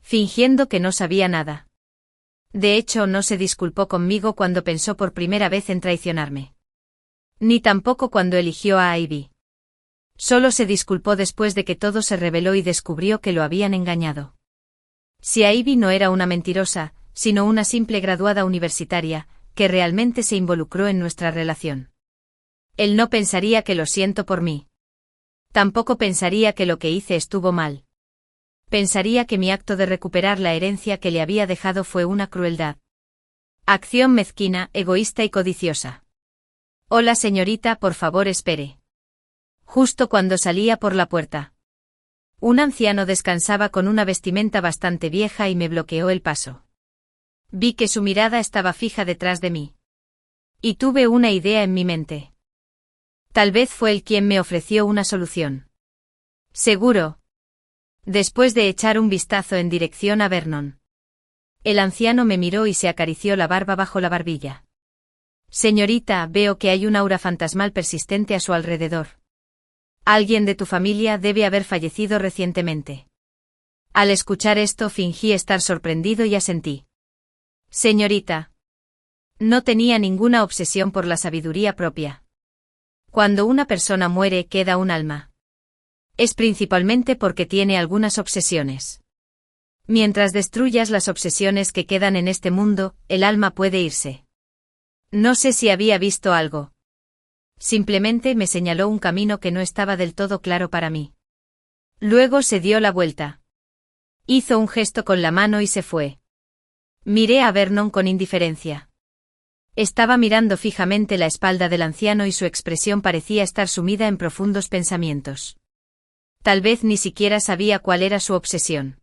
fingiendo que no sabía nada. De hecho, no se disculpó conmigo cuando pensó por primera vez en traicionarme. Ni tampoco cuando eligió a Ivy. Solo se disculpó después de que todo se reveló y descubrió que lo habían engañado. Si Ivy no era una mentirosa, sino una simple graduada universitaria, que realmente se involucró en nuestra relación. Él no pensaría que lo siento por mí. Tampoco pensaría que lo que hice estuvo mal. Pensaría que mi acto de recuperar la herencia que le había dejado fue una crueldad. Acción mezquina, egoísta y codiciosa. Hola señorita, por favor espere. Justo cuando salía por la puerta. Un anciano descansaba con una vestimenta bastante vieja y me bloqueó el paso. Vi que su mirada estaba fija detrás de mí. Y tuve una idea en mi mente. Tal vez fue él quien me ofreció una solución. Seguro. Después de echar un vistazo en dirección a Vernon. El anciano me miró y se acarició la barba bajo la barbilla. Señorita, veo que hay un aura fantasmal persistente a su alrededor. Alguien de tu familia debe haber fallecido recientemente. Al escuchar esto fingí estar sorprendido y asentí. Señorita. No tenía ninguna obsesión por la sabiduría propia. Cuando una persona muere queda un alma. Es principalmente porque tiene algunas obsesiones. Mientras destruyas las obsesiones que quedan en este mundo, el alma puede irse. No sé si había visto algo. Simplemente me señaló un camino que no estaba del todo claro para mí. Luego se dio la vuelta. Hizo un gesto con la mano y se fue. Miré a Vernon con indiferencia. Estaba mirando fijamente la espalda del anciano y su expresión parecía estar sumida en profundos pensamientos. Tal vez ni siquiera sabía cuál era su obsesión.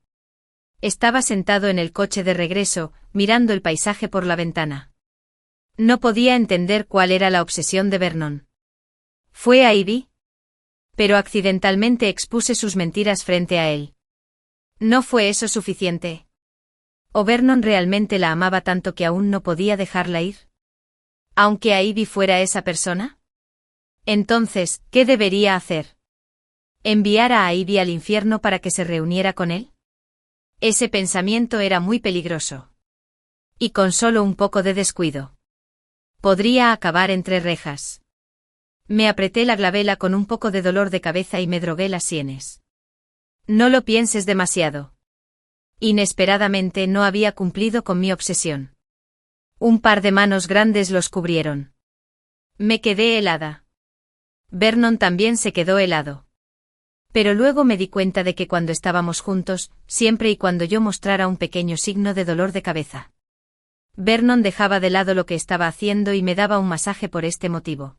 Estaba sentado en el coche de regreso, mirando el paisaje por la ventana. No podía entender cuál era la obsesión de Vernon. ¿Fue a Ivy? Pero accidentalmente expuse sus mentiras frente a él. ¿No fue eso suficiente? ¿O Vernon realmente la amaba tanto que aún no podía dejarla ir? ¿Aunque a Ivy fuera esa persona? Entonces, ¿qué debería hacer? ¿Enviar a Ivy al infierno para que se reuniera con él? Ese pensamiento era muy peligroso. Y con solo un poco de descuido. Podría acabar entre rejas. Me apreté la glabela con un poco de dolor de cabeza y me drogué las sienes. No lo pienses demasiado. Inesperadamente no había cumplido con mi obsesión. Un par de manos grandes los cubrieron. Me quedé helada. Vernon también se quedó helado. Pero luego me di cuenta de que cuando estábamos juntos, siempre y cuando yo mostrara un pequeño signo de dolor de cabeza, Vernon dejaba de lado lo que estaba haciendo y me daba un masaje por este motivo.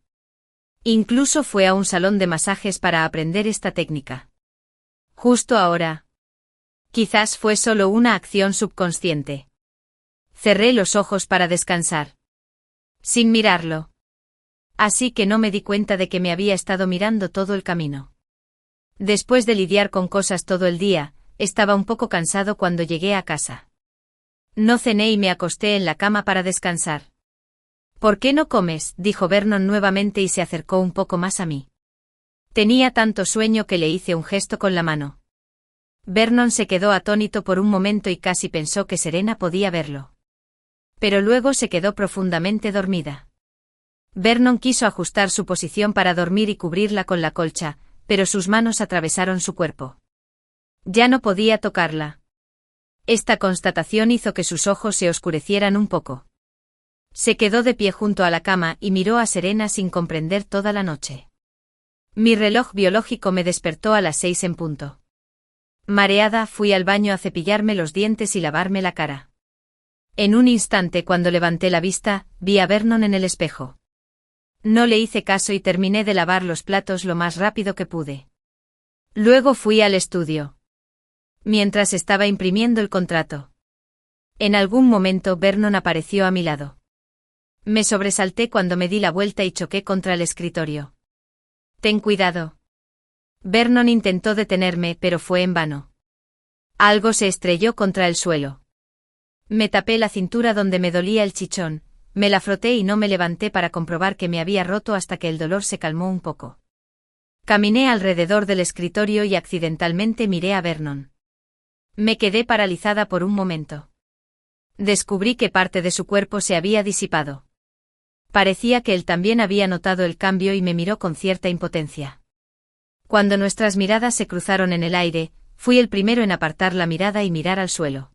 Incluso fue a un salón de masajes para aprender esta técnica. Justo ahora. Quizás fue solo una acción subconsciente. Cerré los ojos para descansar. Sin mirarlo. Así que no me di cuenta de que me había estado mirando todo el camino. Después de lidiar con cosas todo el día, estaba un poco cansado cuando llegué a casa. No cené y me acosté en la cama para descansar. ¿Por qué no comes?, dijo Vernon nuevamente y se acercó un poco más a mí. Tenía tanto sueño que le hice un gesto con la mano. Vernon se quedó atónito por un momento y casi pensó que Serena podía verlo. Pero luego se quedó profundamente dormida. Vernon quiso ajustar su posición para dormir y cubrirla con la colcha, pero sus manos atravesaron su cuerpo. Ya no podía tocarla. Esta constatación hizo que sus ojos se oscurecieran un poco. Se quedó de pie junto a la cama y miró a Serena sin comprender toda la noche. Mi reloj biológico me despertó a las 6 en punto. Mareada, fui al baño a cepillarme los dientes y lavarme la cara. En un instante, cuando levanté la vista, vi a Vernon en el espejo. No le hice caso y terminé de lavar los platos lo más rápido que pude. Luego fui al estudio. Mientras estaba imprimiendo el contrato. En algún momento Vernon apareció a mi lado. Me sobresalté cuando me di la vuelta y choqué contra el escritorio. Ten cuidado. Vernon intentó detenerme, pero fue en vano. Algo se estrelló contra el suelo. Me tapé la cintura donde me dolía el chichón. Me la froté y no me levanté para comprobar que me había roto hasta que el dolor se calmó un poco. Caminé alrededor del escritorio y accidentalmente miré a Vernon. Me quedé paralizada por un momento. Descubrí que parte de su cuerpo se había disipado. Parecía que él también había notado el cambio y me miró con cierta impotencia. Cuando nuestras miradas se cruzaron en el aire, fui el primero en apartar la mirada y mirar al suelo.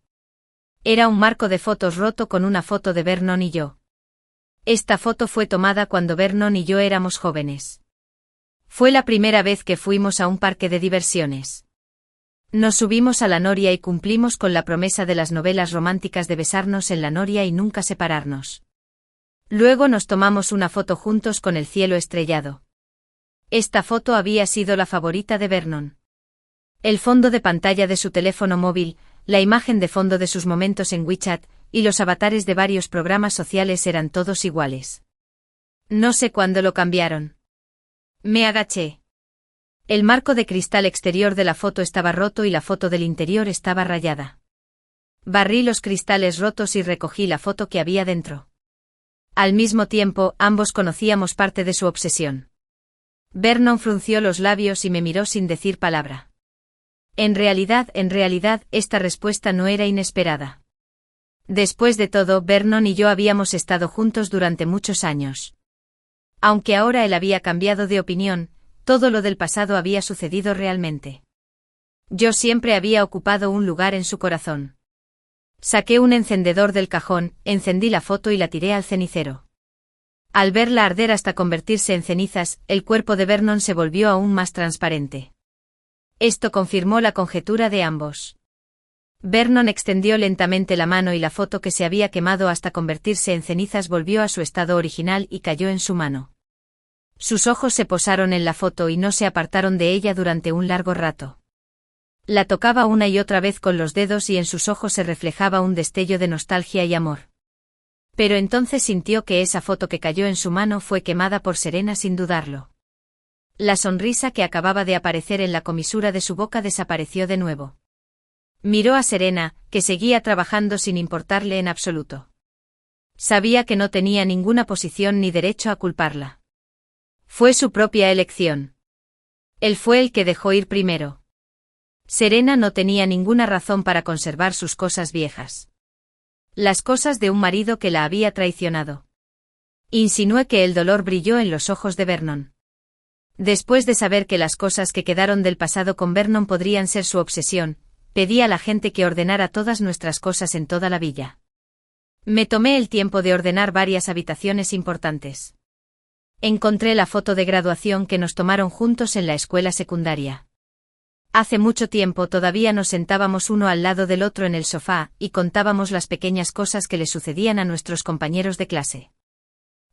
Era un marco de fotos roto con una foto de Vernon y yo. Esta foto fue tomada cuando Vernon y yo éramos jóvenes. Fue la primera vez que fuimos a un parque de diversiones. Nos subimos a la noria y cumplimos con la promesa de las novelas románticas de besarnos en la noria y nunca separarnos. Luego nos tomamos una foto juntos con el cielo estrellado. Esta foto había sido la favorita de Vernon. El fondo de pantalla de su teléfono móvil, la imagen de fondo de sus momentos en WeChat, y los avatares de varios programas sociales eran todos iguales. No sé cuándo lo cambiaron. Me agaché. El marco de cristal exterior de la foto estaba roto y la foto del interior estaba rayada. Barrí los cristales rotos y recogí la foto que había dentro. Al mismo tiempo, ambos conocíamos parte de su obsesión. Vernon frunció los labios y me miró sin decir palabra. En realidad, esta respuesta no era inesperada. Después de todo, Vernon y yo habíamos estado juntos durante muchos años. Aunque ahora él había cambiado de opinión, todo lo del pasado había sucedido realmente. Yo siempre había ocupado un lugar en su corazón. Saqué un encendedor del cajón, encendí la foto y la tiré al cenicero. Al verla arder hasta convertirse en cenizas, el cuerpo de Vernon se volvió aún más transparente. Esto confirmó la conjetura de ambos. Vernon extendió lentamente la mano y la foto que se había quemado hasta convertirse en cenizas volvió a su estado original y cayó en su mano. Sus ojos se posaron en la foto y no se apartaron de ella durante un largo rato. La tocaba una y otra vez con los dedos y en sus ojos se reflejaba un destello de nostalgia y amor. Pero entonces sintió que esa foto que cayó en su mano fue quemada por Serena sin dudarlo. La sonrisa que acababa de aparecer en la comisura de su boca desapareció de nuevo. Miró a Serena, que seguía trabajando sin importarle en absoluto. Sabía que no tenía ninguna posición ni derecho a culparla. Fue su propia elección. Él fue el que dejó ir primero. Serena no tenía ninguna razón para conservar sus cosas viejas. Las cosas de un marido que la había traicionado. Insinué que el dolor brilló en los ojos de Vernon. Después de saber que las cosas que quedaron del pasado con Vernon podrían ser su obsesión, pedí a la gente que ordenara todas nuestras cosas en toda la villa. Me tomé el tiempo de ordenar varias habitaciones importantes. Encontré la foto de graduación que nos tomaron juntos en la escuela secundaria. Hace mucho tiempo todavía nos sentábamos uno al lado del otro en el sofá y contábamos las pequeñas cosas que le sucedían a nuestros compañeros de clase.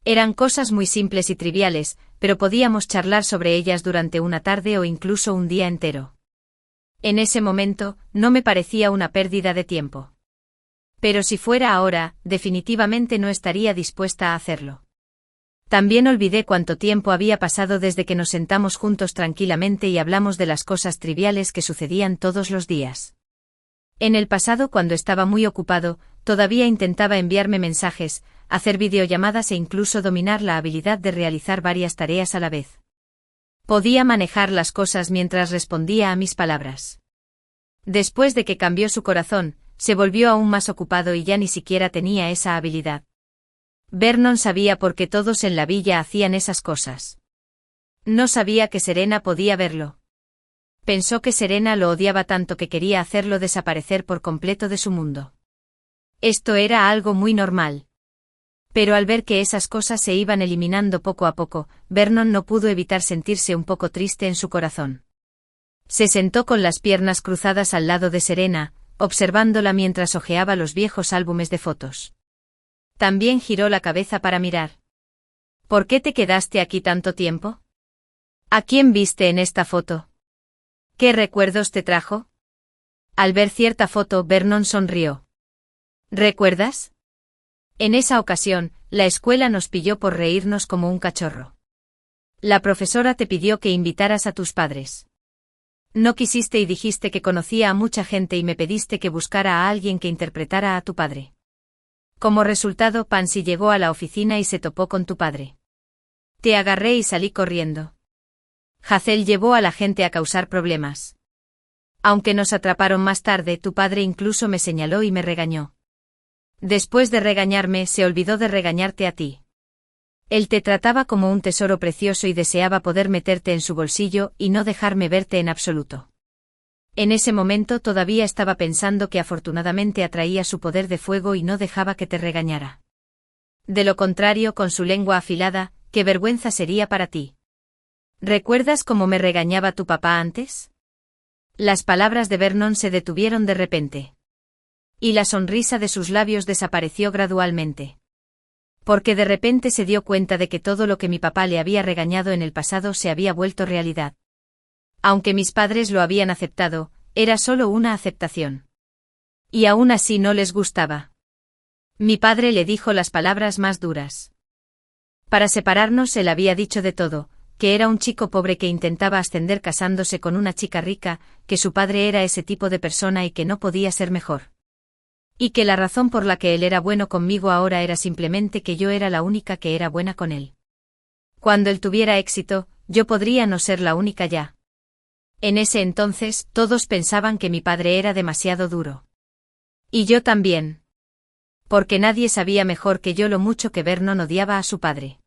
Eran cosas muy simples y triviales, pero podíamos charlar sobre ellas durante una tarde o incluso un día entero. En ese momento, no me parecía una pérdida de tiempo. Pero si fuera ahora, definitivamente no estaría dispuesta a hacerlo. También olvidé cuánto tiempo había pasado desde que nos sentamos juntos tranquilamente y hablamos de las cosas triviales que sucedían todos los días. En el pasado, cuando estaba muy ocupado, todavía intentaba enviarme mensajes, hacer videollamadas e incluso dominar la habilidad de realizar varias tareas a la vez. Podía manejar las cosas mientras respondía a mis palabras. Después de que cambió su corazón, se volvió aún más ocupado y ya ni siquiera tenía esa habilidad. Vernon sabía por qué todos en la villa hacían esas cosas. No sabía que Serena podía verlo. Pensó que Serena lo odiaba tanto que quería hacerlo desaparecer por completo de su mundo. Esto era algo muy normal. Pero al ver que esas cosas se iban eliminando poco a poco, Vernon no pudo evitar sentirse un poco triste en su corazón. Se sentó con las piernas cruzadas al lado de Serena, observándola mientras hojeaba los viejos álbumes de fotos. También giró la cabeza para mirar. ¿Por qué te quedaste aquí tanto tiempo? ¿A quién viste en esta foto? ¿Qué recuerdos te trajo? Al ver cierta foto, Vernon sonrió. ¿Recuerdas? En esa ocasión, la escuela nos pilló por reírnos como un cachorro. La profesora te pidió que invitaras a tus padres. No quisiste y dijiste que conocía a mucha gente y me pediste que buscara a alguien que interpretara a tu padre. Como resultado, Pansy llegó a la oficina y se topó con tu padre. Te agarré y salí corriendo. Hazel llevó a la gente a causar problemas. Aunque nos atraparon más tarde, tu padre incluso me señaló y me regañó. Después de regañarme, se olvidó de regañarte a ti. Él te trataba como un tesoro precioso y deseaba poder meterte en su bolsillo y no dejarme verte en absoluto. En ese momento todavía estaba pensando que afortunadamente atraía su poder de fuego y no dejaba que te regañara. De lo contrario, con su lengua afilada, qué vergüenza sería para ti. ¿Recuerdas cómo me regañaba tu papá antes? Las palabras de Vernon se detuvieron de repente. Y la sonrisa de sus labios desapareció gradualmente. Porque de repente se dio cuenta de que todo lo que mi papá le había regañado en el pasado se había vuelto realidad. Aunque mis padres lo habían aceptado, era solo una aceptación. Y aún así no les gustaba. Mi padre le dijo las palabras más duras. Para separarnos él había dicho de todo, que era un chico pobre que intentaba ascender casándose con una chica rica, que su padre era ese tipo de persona y que no podía ser mejor. Y que la razón por la que él era bueno conmigo ahora era simplemente que yo era la única que era buena con él. Cuando él tuviera éxito, yo podría no ser la única ya. En ese entonces, todos pensaban que mi padre era demasiado duro. Y yo también. Porque nadie sabía mejor que yo lo mucho que Vernon odiaba a su padre.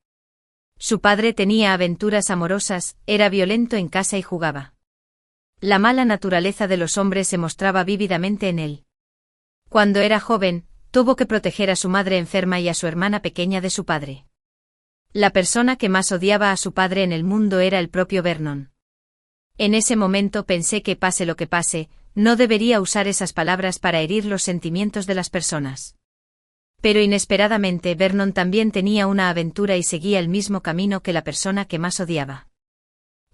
Su padre tenía aventuras amorosas, era violento en casa y jugaba. La mala naturaleza de los hombres se mostraba vívidamente en él. Cuando era joven, tuvo que proteger a su madre enferma y a su hermana pequeña de su padre. La persona que más odiaba a su padre en el mundo era el propio Vernon. En ese momento pensé que pase lo que pase, no debería usar esas palabras para herir los sentimientos de las personas. Pero inesperadamente Vernon también tenía una aventura y seguía el mismo camino que la persona que más odiaba.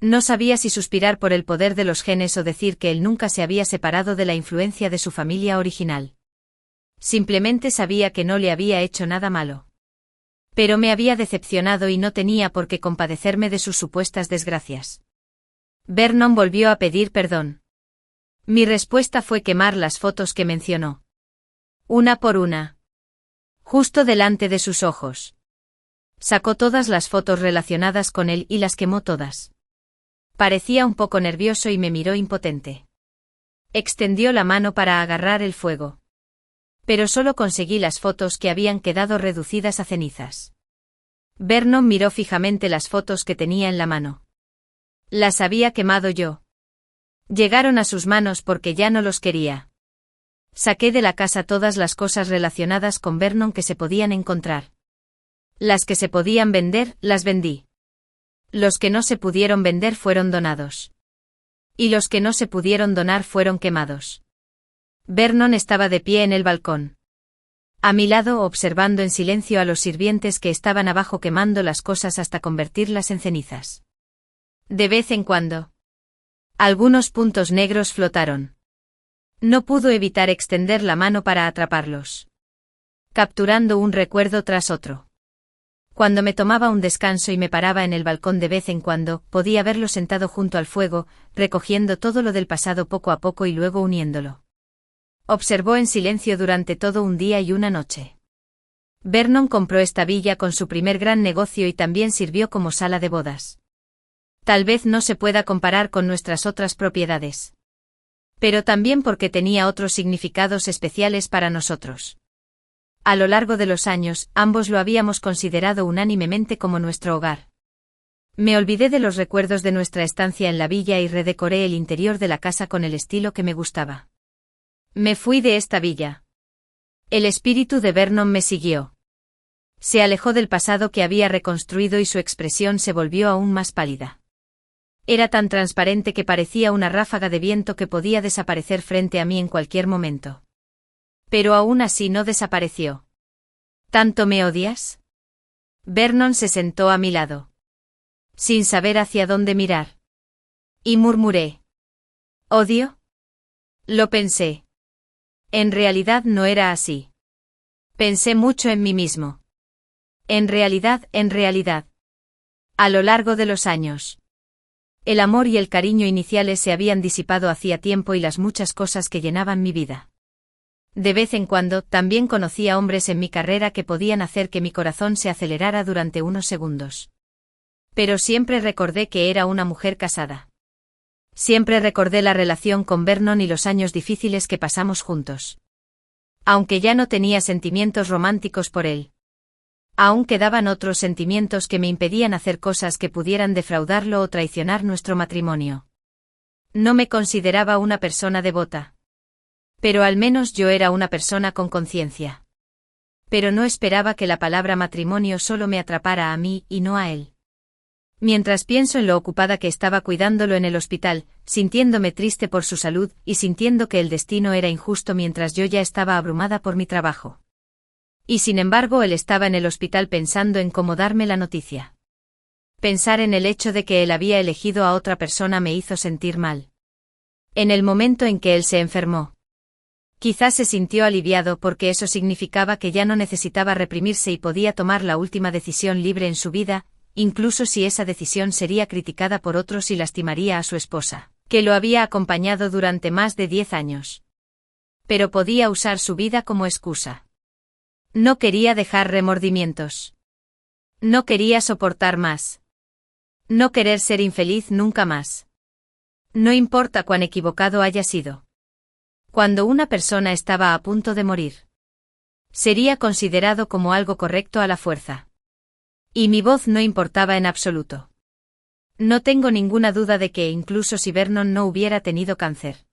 No sabía si suspirar por el poder de los genes o decir que él nunca se había separado de la influencia de su familia original. Simplemente sabía que no le había hecho nada malo. Pero me había decepcionado y no tenía por qué compadecerme de sus supuestas desgracias. Vernon volvió a pedir perdón. Mi respuesta fue quemar las fotos que mencionó. Una por una. Justo delante de sus ojos. Sacó todas las fotos relacionadas con él y las quemó todas. Parecía un poco nervioso y me miró impotente. Extendió la mano para agarrar el fuego. Pero solo conseguí las fotos que habían quedado reducidas a cenizas. Vernon miró fijamente las fotos que tenía en la mano. Las había quemado yo. Llegaron a sus manos porque ya no los quería. Saqué de la casa todas las cosas relacionadas con Vernon que se podían encontrar. Las que se podían vender, las vendí. Los que no se pudieron vender fueron donados. Y los que no se pudieron donar fueron quemados. Vernon estaba de pie en el balcón. A mi lado observando en silencio a los sirvientes que estaban abajo quemando las cosas hasta convertirlas en cenizas. De vez en cuando. Algunos puntos negros flotaron. No pudo evitar extender la mano para atraparlos. Capturando un recuerdo tras otro. Cuando me tomaba un descanso y me paraba en el balcón de vez en cuando, podía verlo sentado junto al fuego, recogiendo todo lo del pasado poco a poco y luego uniéndolo. Observó en silencio durante todo un día y una noche. Vernon compró esta villa con su primer gran negocio y también sirvió como sala de bodas. Tal vez no se pueda comparar con nuestras otras propiedades. Pero también porque tenía otros significados especiales para nosotros. A lo largo de los años, ambos lo habíamos considerado unánimemente como nuestro hogar. Me olvidé de los recuerdos de nuestra estancia en la villa y redecoré el interior de la casa con el estilo que me gustaba. Me fui de esta villa. El espíritu de Vernon me siguió. Se alejó del pasado que había reconstruido y su expresión se volvió aún más pálida. Era tan transparente que parecía una ráfaga de viento que podía desaparecer frente a mí en cualquier momento. Pero aún así no desapareció. ¿Tanto me odias? Vernon se sentó a mi lado. Sin saber hacia dónde mirar. Y murmuré. ¿Odio? Lo pensé. En realidad no era así. Pensé mucho en mí mismo. En realidad. A lo largo de los años. El amor y el cariño iniciales se habían disipado hacía tiempo y las muchas cosas que llenaban mi vida. De vez en cuando, también conocí a hombres en mi carrera que podían hacer que mi corazón se acelerara durante unos segundos. Pero siempre recordé que era una mujer casada. Siempre recordé la relación con Vernon y los años difíciles que pasamos juntos. Aunque ya no tenía sentimientos románticos por él. Aún quedaban otros sentimientos que me impedían hacer cosas que pudieran defraudarlo o traicionar nuestro matrimonio. No me consideraba una persona devota. Pero al menos yo era una persona con conciencia. Pero no esperaba que la palabra matrimonio solo me atrapara a mí y no a él. Mientras pienso en lo ocupada que estaba cuidándolo en el hospital, sintiéndome triste por su salud y sintiendo que el destino era injusto mientras yo ya estaba abrumada por mi trabajo. Y sin embargo él estaba en el hospital pensando en cómo darme la noticia. Pensar en el hecho de que él había elegido a otra persona me hizo sentir mal. En el momento en que él se enfermó. Quizás se sintió aliviado porque eso significaba que ya no necesitaba reprimirse y podía tomar la última decisión libre en su vida, incluso si esa decisión sería criticada por otros y lastimaría a su esposa, que lo había acompañado durante más de 10 años. Pero podía usar su vida como excusa. No quería dejar remordimientos. No quería soportar más. No querer ser infeliz nunca más. No importa cuán equivocado haya sido. Cuando una persona estaba a punto de morir, sería considerado como algo correcto a la fuerza. Y mi voz no importaba en absoluto. No tengo ninguna duda de que incluso si Vernon no hubiera tenido cáncer.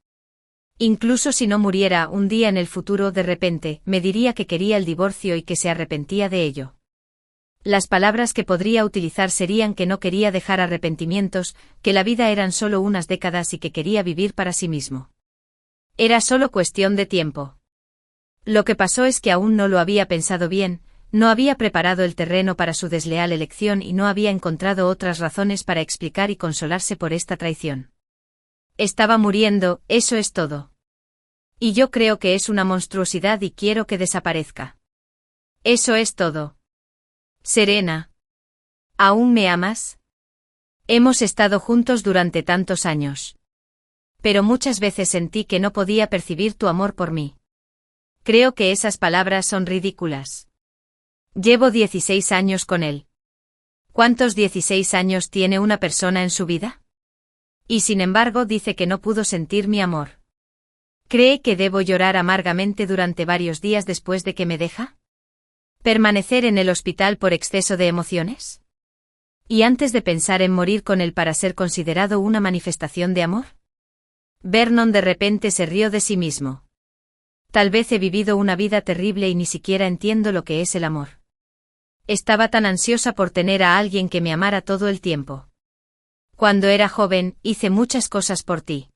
Incluso si no muriera un día en el futuro de repente, me diría que quería el divorcio y que se arrepentía de ello. Las palabras que podría utilizar serían que no quería dejar arrepentimientos, que la vida eran solo unas décadas y que quería vivir para sí mismo. Era solo cuestión de tiempo. Lo que pasó es que aún no lo había pensado bien, no había preparado el terreno para su desleal elección y no había encontrado otras razones para explicar y consolarse por esta traición. Estaba muriendo, eso es todo. Y yo creo que es una monstruosidad y quiero que desaparezca. Eso es todo. Serena. ¿Aún me amas? Hemos estado juntos durante tantos años. Pero muchas veces sentí que no podía percibir tu amor por mí. Creo que esas palabras son ridículas. Llevo 16 años con él. ¿Cuántos 16 años tiene una persona en su vida? Y sin embargo dice que no pudo sentir mi amor. ¿Cree que debo llorar amargamente durante varios días después de que me deja? ¿Permanecer en el hospital por exceso de emociones? ¿Y antes de pensar en morir con él para ser considerado una manifestación de amor? Vernon de repente se rió de sí mismo. Tal vez he vivido una vida terrible y ni siquiera entiendo lo que es el amor. Estaba tan ansiosa por tener a alguien que me amara todo el tiempo. Cuando era joven, hice muchas cosas por ti.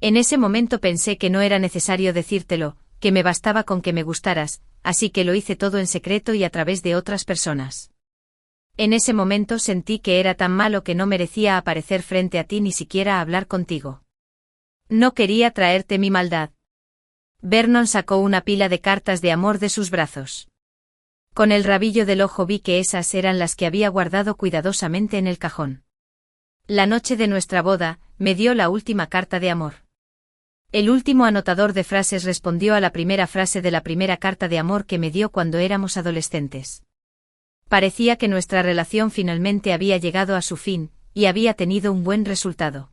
En ese momento pensé que no era necesario decírtelo, que me bastaba con que me gustaras, así que lo hice todo en secreto y a través de otras personas. En ese momento sentí que era tan malo que no merecía aparecer frente a ti ni siquiera hablar contigo. No quería traerte mi maldad. Vernon sacó una pila de cartas de amor de sus brazos. Con el rabillo del ojo vi que esas eran las que había guardado cuidadosamente en el cajón. La noche de nuestra boda, me dio la última carta de amor. El último anotador de frases respondió a la primera frase de la primera carta de amor que me dio cuando éramos adolescentes. Parecía que nuestra relación finalmente había llegado a su fin, y había tenido un buen resultado.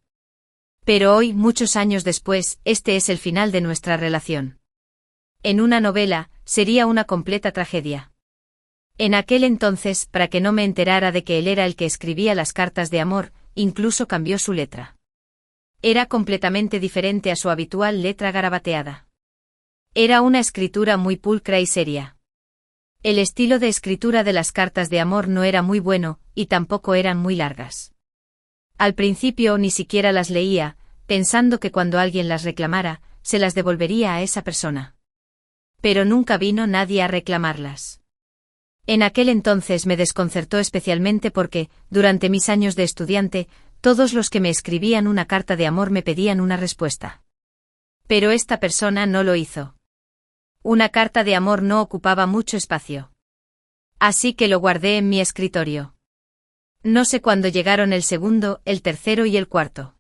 Pero hoy, muchos años después, este es el final de nuestra relación. En una novela, sería una completa tragedia. En aquel entonces, para que no me enterara de que él era el que escribía las cartas de amor, incluso cambió su letra. Era completamente diferente a su habitual letra garabateada. Era una escritura muy pulcra y seria. El estilo de escritura de las cartas de amor no era muy bueno, y tampoco eran muy largas. Al principio ni siquiera las leía, pensando que cuando alguien las reclamara, se las devolvería a esa persona. Pero nunca vino nadie a reclamarlas. En aquel entonces me desconcertó especialmente porque, durante mis años de estudiante, todos los que me escribían una carta de amor me pedían una respuesta. Pero esta persona no lo hizo. Una carta de amor no ocupaba mucho espacio. Así que lo guardé en mi escritorio. No sé cuándo llegaron el segundo, el tercero y el cuarto.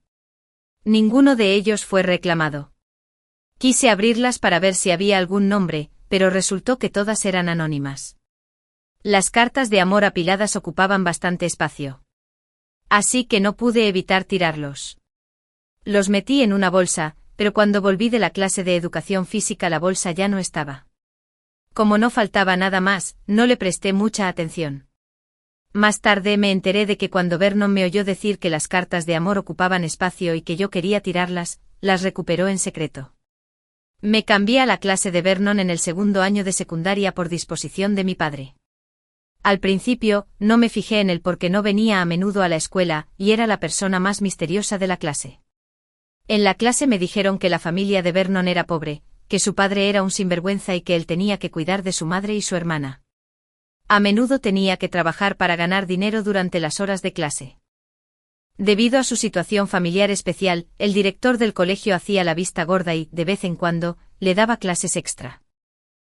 Ninguno de ellos fue reclamado. Quise abrirlas para ver si había algún nombre, pero resultó que todas eran anónimas. Las cartas de amor apiladas ocupaban bastante espacio. Así que no pude evitar tirarlos. Los metí en una bolsa, pero cuando volví de la clase de educación física la bolsa ya no estaba. Como no faltaba nada más, no le presté mucha atención. Más tarde me enteré de que cuando Vernon me oyó decir que las cartas de amor ocupaban espacio y que yo quería tirarlas, las recuperó en secreto. Me cambié a la clase de Vernon en el segundo año de secundaria por disposición de mi padre. Al principio, no me fijé en él porque no venía a menudo a la escuela y era la persona más misteriosa de la clase. En la clase me dijeron que la familia de Vernon era pobre, que su padre era un sinvergüenza y que él tenía que cuidar de su madre y su hermana. A menudo tenía que trabajar para ganar dinero durante las horas de clase. Debido a su situación familiar especial, el director del colegio hacía la vista gorda y, de vez en cuando, le daba clases extra.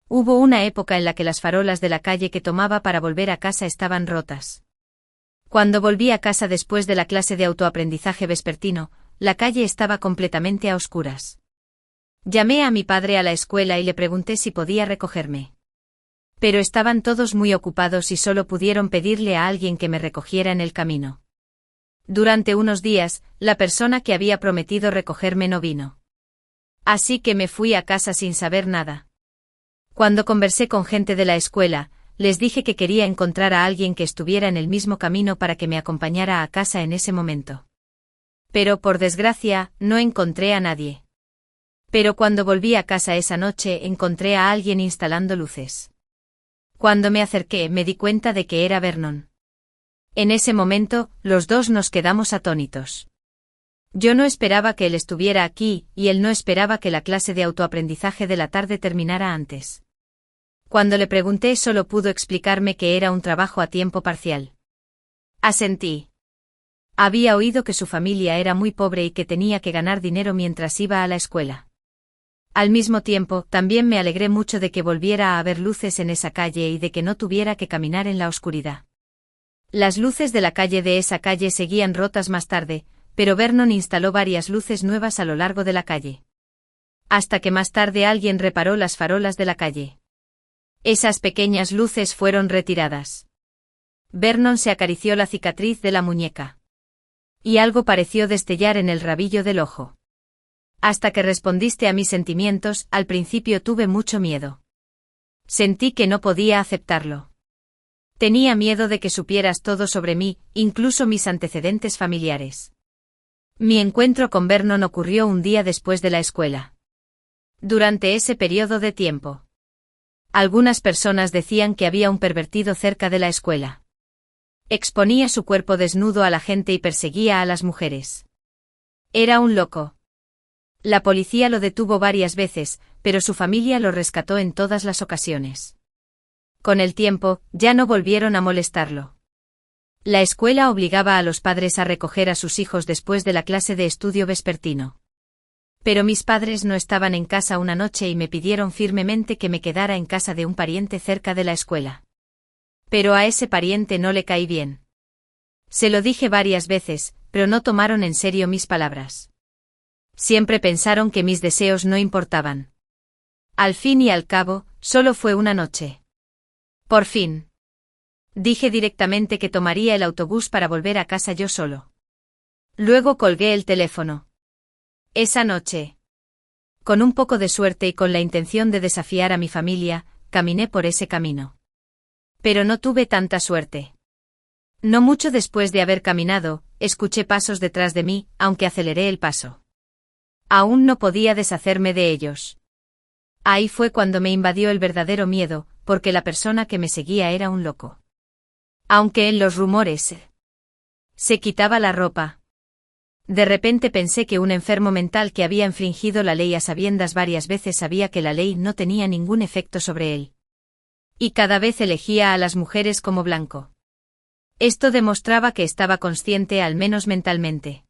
Hubo una época en la que las farolas de la calle que tomaba para volver a casa estaban rotas. Cuando volví a casa después de la clase de autoaprendizaje vespertino, la calle estaba completamente a oscuras. Llamé a mi padre a la escuela y le pregunté si podía recogerme. Pero estaban todos muy ocupados y solo pudieron pedirle a alguien que me recogiera en el camino. Durante unos días, la persona que había prometido recogerme no vino. Así que me fui a casa sin saber nada. Cuando conversé con gente de la escuela, les dije que quería encontrar a alguien que estuviera en el mismo camino para que me acompañara a casa en ese momento. Pero por desgracia, no encontré a nadie. Pero cuando volví a casa esa noche encontré a alguien instalando luces. Cuando me acerqué me di cuenta de que era Vernon. En ese momento, los dos nos quedamos atónitos. Yo no esperaba que él estuviera aquí, y él no esperaba que la clase de autoaprendizaje de la tarde terminara antes. Cuando le pregunté solo pudo explicarme que era un trabajo a tiempo parcial. Asentí. Había oído que su familia era muy pobre y que tenía que ganar dinero mientras iba a la escuela. Al mismo tiempo, también me alegré mucho de que volviera a haber luces en esa calle y de que no tuviera que caminar en la oscuridad. Las luces de la calle de esa calle seguían rotas más tarde, pero Vernon instaló varias luces nuevas a lo largo de la calle. Hasta que más tarde alguien reparó las farolas de la calle. Esas pequeñas luces fueron retiradas. Vernon se acarició la cicatriz de la muñeca. Y algo pareció destellar en el rabillo del ojo. Hasta que respondiste a mis sentimientos, al principio tuve mucho miedo. Sentí que no podía aceptarlo. Tenía miedo de que supieras todo sobre mí, incluso mis antecedentes familiares. Mi encuentro con Vernon ocurrió un día después de la escuela. Durante ese periodo de tiempo, algunas personas decían que había un pervertido cerca de la escuela. Exponía su cuerpo desnudo a la gente y perseguía a las mujeres. Era un loco. La policía lo detuvo varias veces, pero su familia lo rescató en todas las ocasiones. Con el tiempo, ya no volvieron a molestarlo. La escuela obligaba a los padres a recoger a sus hijos después de la clase de estudio vespertino. Pero mis padres no estaban en casa una noche y me pidieron firmemente que me quedara en casa de un pariente cerca de la escuela. Pero a ese pariente no le caí bien. Se lo dije varias veces, pero no tomaron en serio mis palabras. Siempre pensaron que mis deseos no importaban. Al fin y al cabo, solo fue una noche. Por fin. Dije directamente que tomaría el autobús para volver a casa yo solo. Luego colgué el teléfono. Esa noche, con un poco de suerte y con la intención de desafiar a mi familia, caminé por ese camino. Pero no tuve tanta suerte. No mucho después de haber caminado, escuché pasos detrás de mí, aunque aceleré el paso. Aún no podía deshacerme de ellos. Ahí fue cuando me invadió el verdadero miedo, porque la persona que me seguía era un loco. Aunque en los rumores se quitaba la ropa. De repente pensé que un enfermo mental que había infringido la ley a sabiendas varias veces sabía que la ley no tenía ningún efecto sobre él. Y cada vez elegía a las mujeres como blanco. Esto demostraba que estaba consciente al menos mentalmente.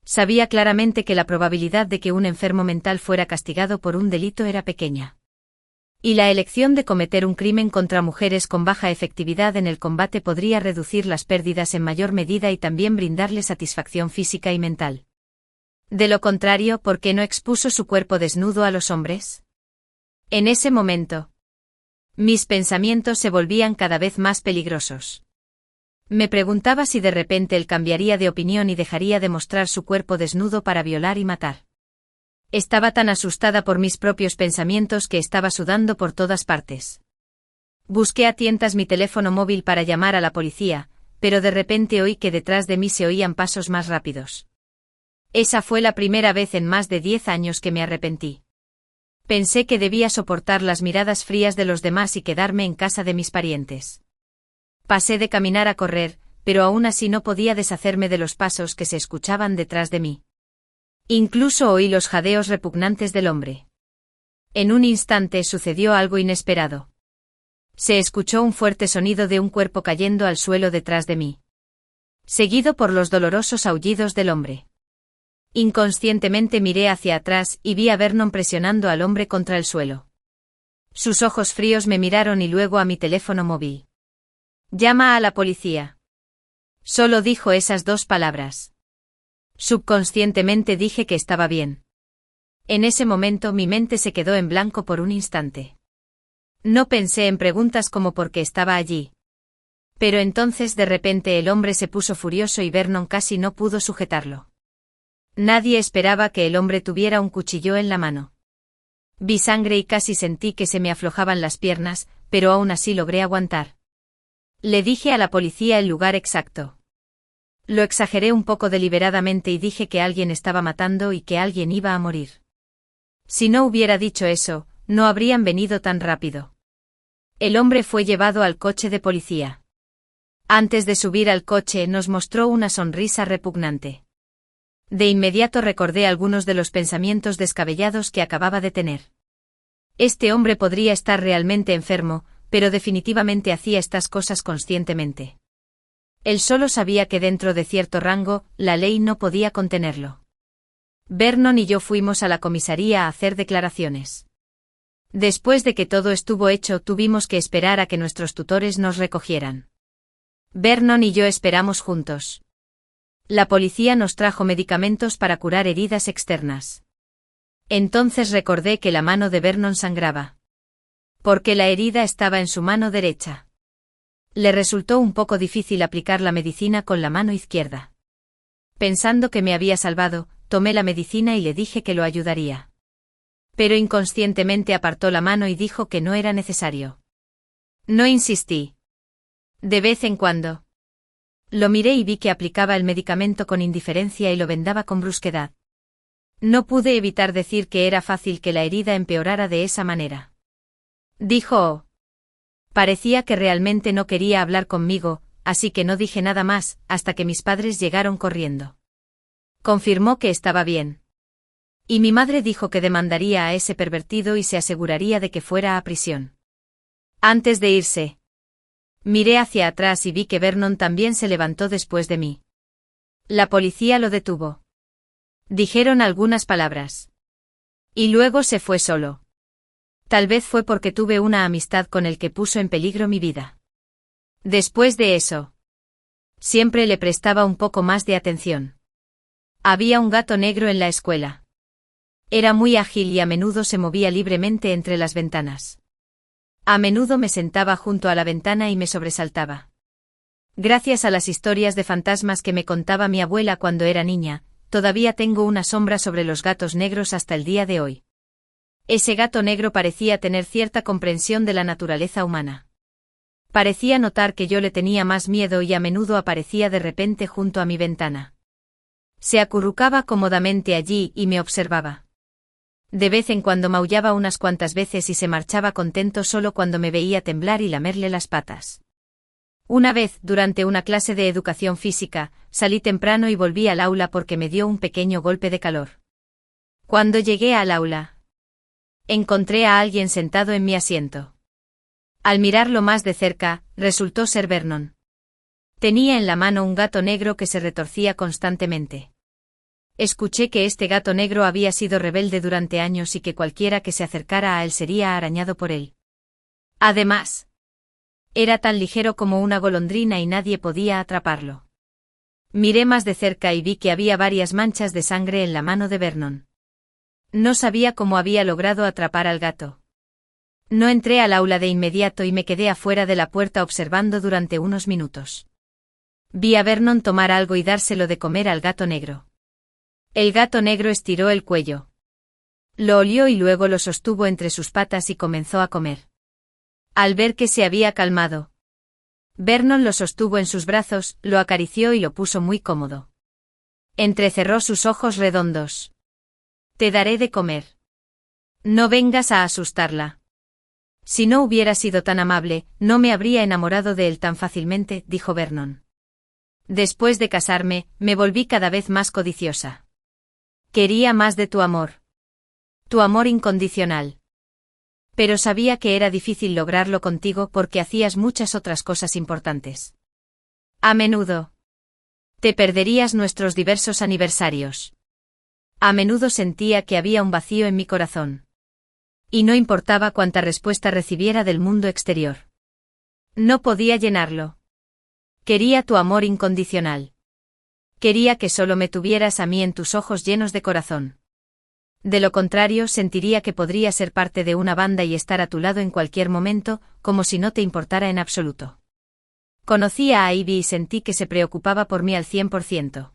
Sabía claramente que la probabilidad de que un enfermo mental fuera castigado por un delito era pequeña. Y la elección de cometer un crimen contra mujeres con baja efectividad en el combate podría reducir las pérdidas en mayor medida y también brindarle satisfacción física y mental. De lo contrario, ¿por qué no expuso su cuerpo desnudo a los hombres? En ese momento, mis pensamientos se volvían cada vez más peligrosos. Me preguntaba si de repente él cambiaría de opinión y dejaría de mostrar su cuerpo desnudo para violar y matar. Estaba tan asustada por mis propios pensamientos que estaba sudando por todas partes. Busqué a tientas mi teléfono móvil para llamar a la policía, pero de repente oí que detrás de mí se oían pasos más rápidos. Esa fue la primera vez en más de 10 años que me arrepentí. Pensé que debía soportar las miradas frías de los demás y quedarme en casa de mis parientes. Pasé de caminar a correr, pero aún así no podía deshacerme de los pasos que se escuchaban detrás de mí. Incluso oí los jadeos repugnantes del hombre. En un instante sucedió algo inesperado. Se escuchó un fuerte sonido de un cuerpo cayendo al suelo detrás de mí, seguido por los dolorosos aullidos del hombre. Inconscientemente miré hacia atrás y vi a Vernon presionando al hombre contra el suelo. Sus ojos fríos me miraron y luego a mi teléfono móvil. «Llama a la policía». Solo dijo esas 2 palabras. Subconscientemente dije que estaba bien. En ese momento mi mente se quedó en blanco por un instante. No pensé en preguntas como por qué estaba allí. Pero entonces de repente el hombre se puso furioso y Vernon casi no pudo sujetarlo. Nadie esperaba que el hombre tuviera un cuchillo en la mano. Vi sangre y casi sentí que se me aflojaban las piernas, pero aún así logré aguantar. Le dije a la policía el lugar exacto. Lo exageré un poco deliberadamente y dije que alguien estaba matando y que alguien iba a morir. Si no hubiera dicho eso, no habrían venido tan rápido. El hombre fue llevado al coche de policía. Antes de subir al coche nos mostró una sonrisa repugnante. De inmediato recordé algunos de los pensamientos descabellados que acababa de tener. Este hombre podría estar realmente enfermo, pero definitivamente hacía estas cosas conscientemente. Él solo sabía que dentro de cierto rango, la ley no podía contenerlo. Vernon y yo fuimos a la comisaría a hacer declaraciones. Después de que todo estuvo hecho, tuvimos que esperar a que nuestros tutores nos recogieran. Vernon y yo esperamos juntos. La policía nos trajo medicamentos para curar heridas externas. Entonces recordé que la mano de Vernon sangraba. Porque la herida estaba en su mano derecha. Le resultó un poco difícil aplicar la medicina con la mano izquierda. Pensando que me había salvado, tomé la medicina y le dije que lo ayudaría. Pero inconscientemente apartó la mano y dijo que no era necesario. No insistí. De vez en cuando. Lo miré y vi que aplicaba el medicamento con indiferencia y lo vendaba con brusquedad. No pude evitar decir que era fácil que la herida empeorara de esa manera. Dijo. Parecía que realmente no quería hablar conmigo, así que no dije nada más, hasta que mis padres llegaron corriendo. Confirmó que estaba bien. Y mi madre dijo que demandaría a ese pervertido y se aseguraría de que fuera a prisión. Antes de irse, miré hacia atrás y vi que Vernon también se levantó después de mí. La policía lo detuvo. Dijeron algunas palabras. Y luego se fue solo. Tal vez fue porque tuve una amistad con el que puso en peligro mi vida. Después de eso, siempre le prestaba un poco más de atención. Había un gato negro en la escuela. Era muy ágil y a menudo se movía libremente entre las ventanas. A menudo me sentaba junto a la ventana y me sobresaltaba. Gracias a las historias de fantasmas que me contaba mi abuela cuando era niña, todavía tengo una sombra sobre los gatos negros hasta el día de hoy. Ese gato negro parecía tener cierta comprensión de la naturaleza humana. Parecía notar que yo le tenía más miedo y a menudo aparecía de repente junto a mi ventana. Se acurrucaba cómodamente allí y me observaba. De vez en cuando maullaba unas cuantas veces y se marchaba contento solo cuando me veía temblar y lamerle las patas. Una vez, durante una clase de educación física, salí temprano y volví al aula porque me dio un pequeño golpe de calor. Cuando llegué al aula, encontré a alguien sentado en mi asiento. Al mirarlo más de cerca, resultó ser Vernon. Tenía en la mano un gato negro que se retorcía constantemente. Escuché que este gato negro había sido rebelde durante años y que cualquiera que se acercara a él sería arañado por él. Además, era tan ligero como una golondrina y nadie podía atraparlo. Miré más de cerca y vi que había varias manchas de sangre en la mano de Vernon. No sabía cómo había logrado atrapar al gato. No entré al aula de inmediato y me quedé afuera de la puerta observando durante unos minutos. Vi a Vernon tomar algo y dárselo de comer al gato negro. El gato negro estiró el cuello. Lo olió y luego lo sostuvo entre sus patas y comenzó a comer. Al ver que se había calmado, Vernon lo sostuvo en sus brazos, lo acarició y lo puso muy cómodo. Entrecerró sus ojos redondos. Te daré de comer. No vengas a asustarla. Si no hubiera sido tan amable, no me habría enamorado de él tan fácilmente, dijo Vernon. Después de casarme, me volví cada vez más codiciosa. Quería más de tu amor. Tu amor incondicional. Pero sabía que era difícil lograrlo contigo porque hacías muchas otras cosas importantes. A menudo. Te perderías nuestros diversos aniversarios. A menudo sentía que había un vacío en mi corazón. Y no importaba cuánta respuesta recibiera del mundo exterior. No podía llenarlo. Quería tu amor incondicional. Quería que solo me tuvieras a mí en tus ojos llenos de corazón. De lo contrario, sentiría que podría ser parte de una banda y estar a tu lado en cualquier momento, como si no te importara en absoluto. Conocí a Ivy y sentí que se preocupaba por mí al 100%.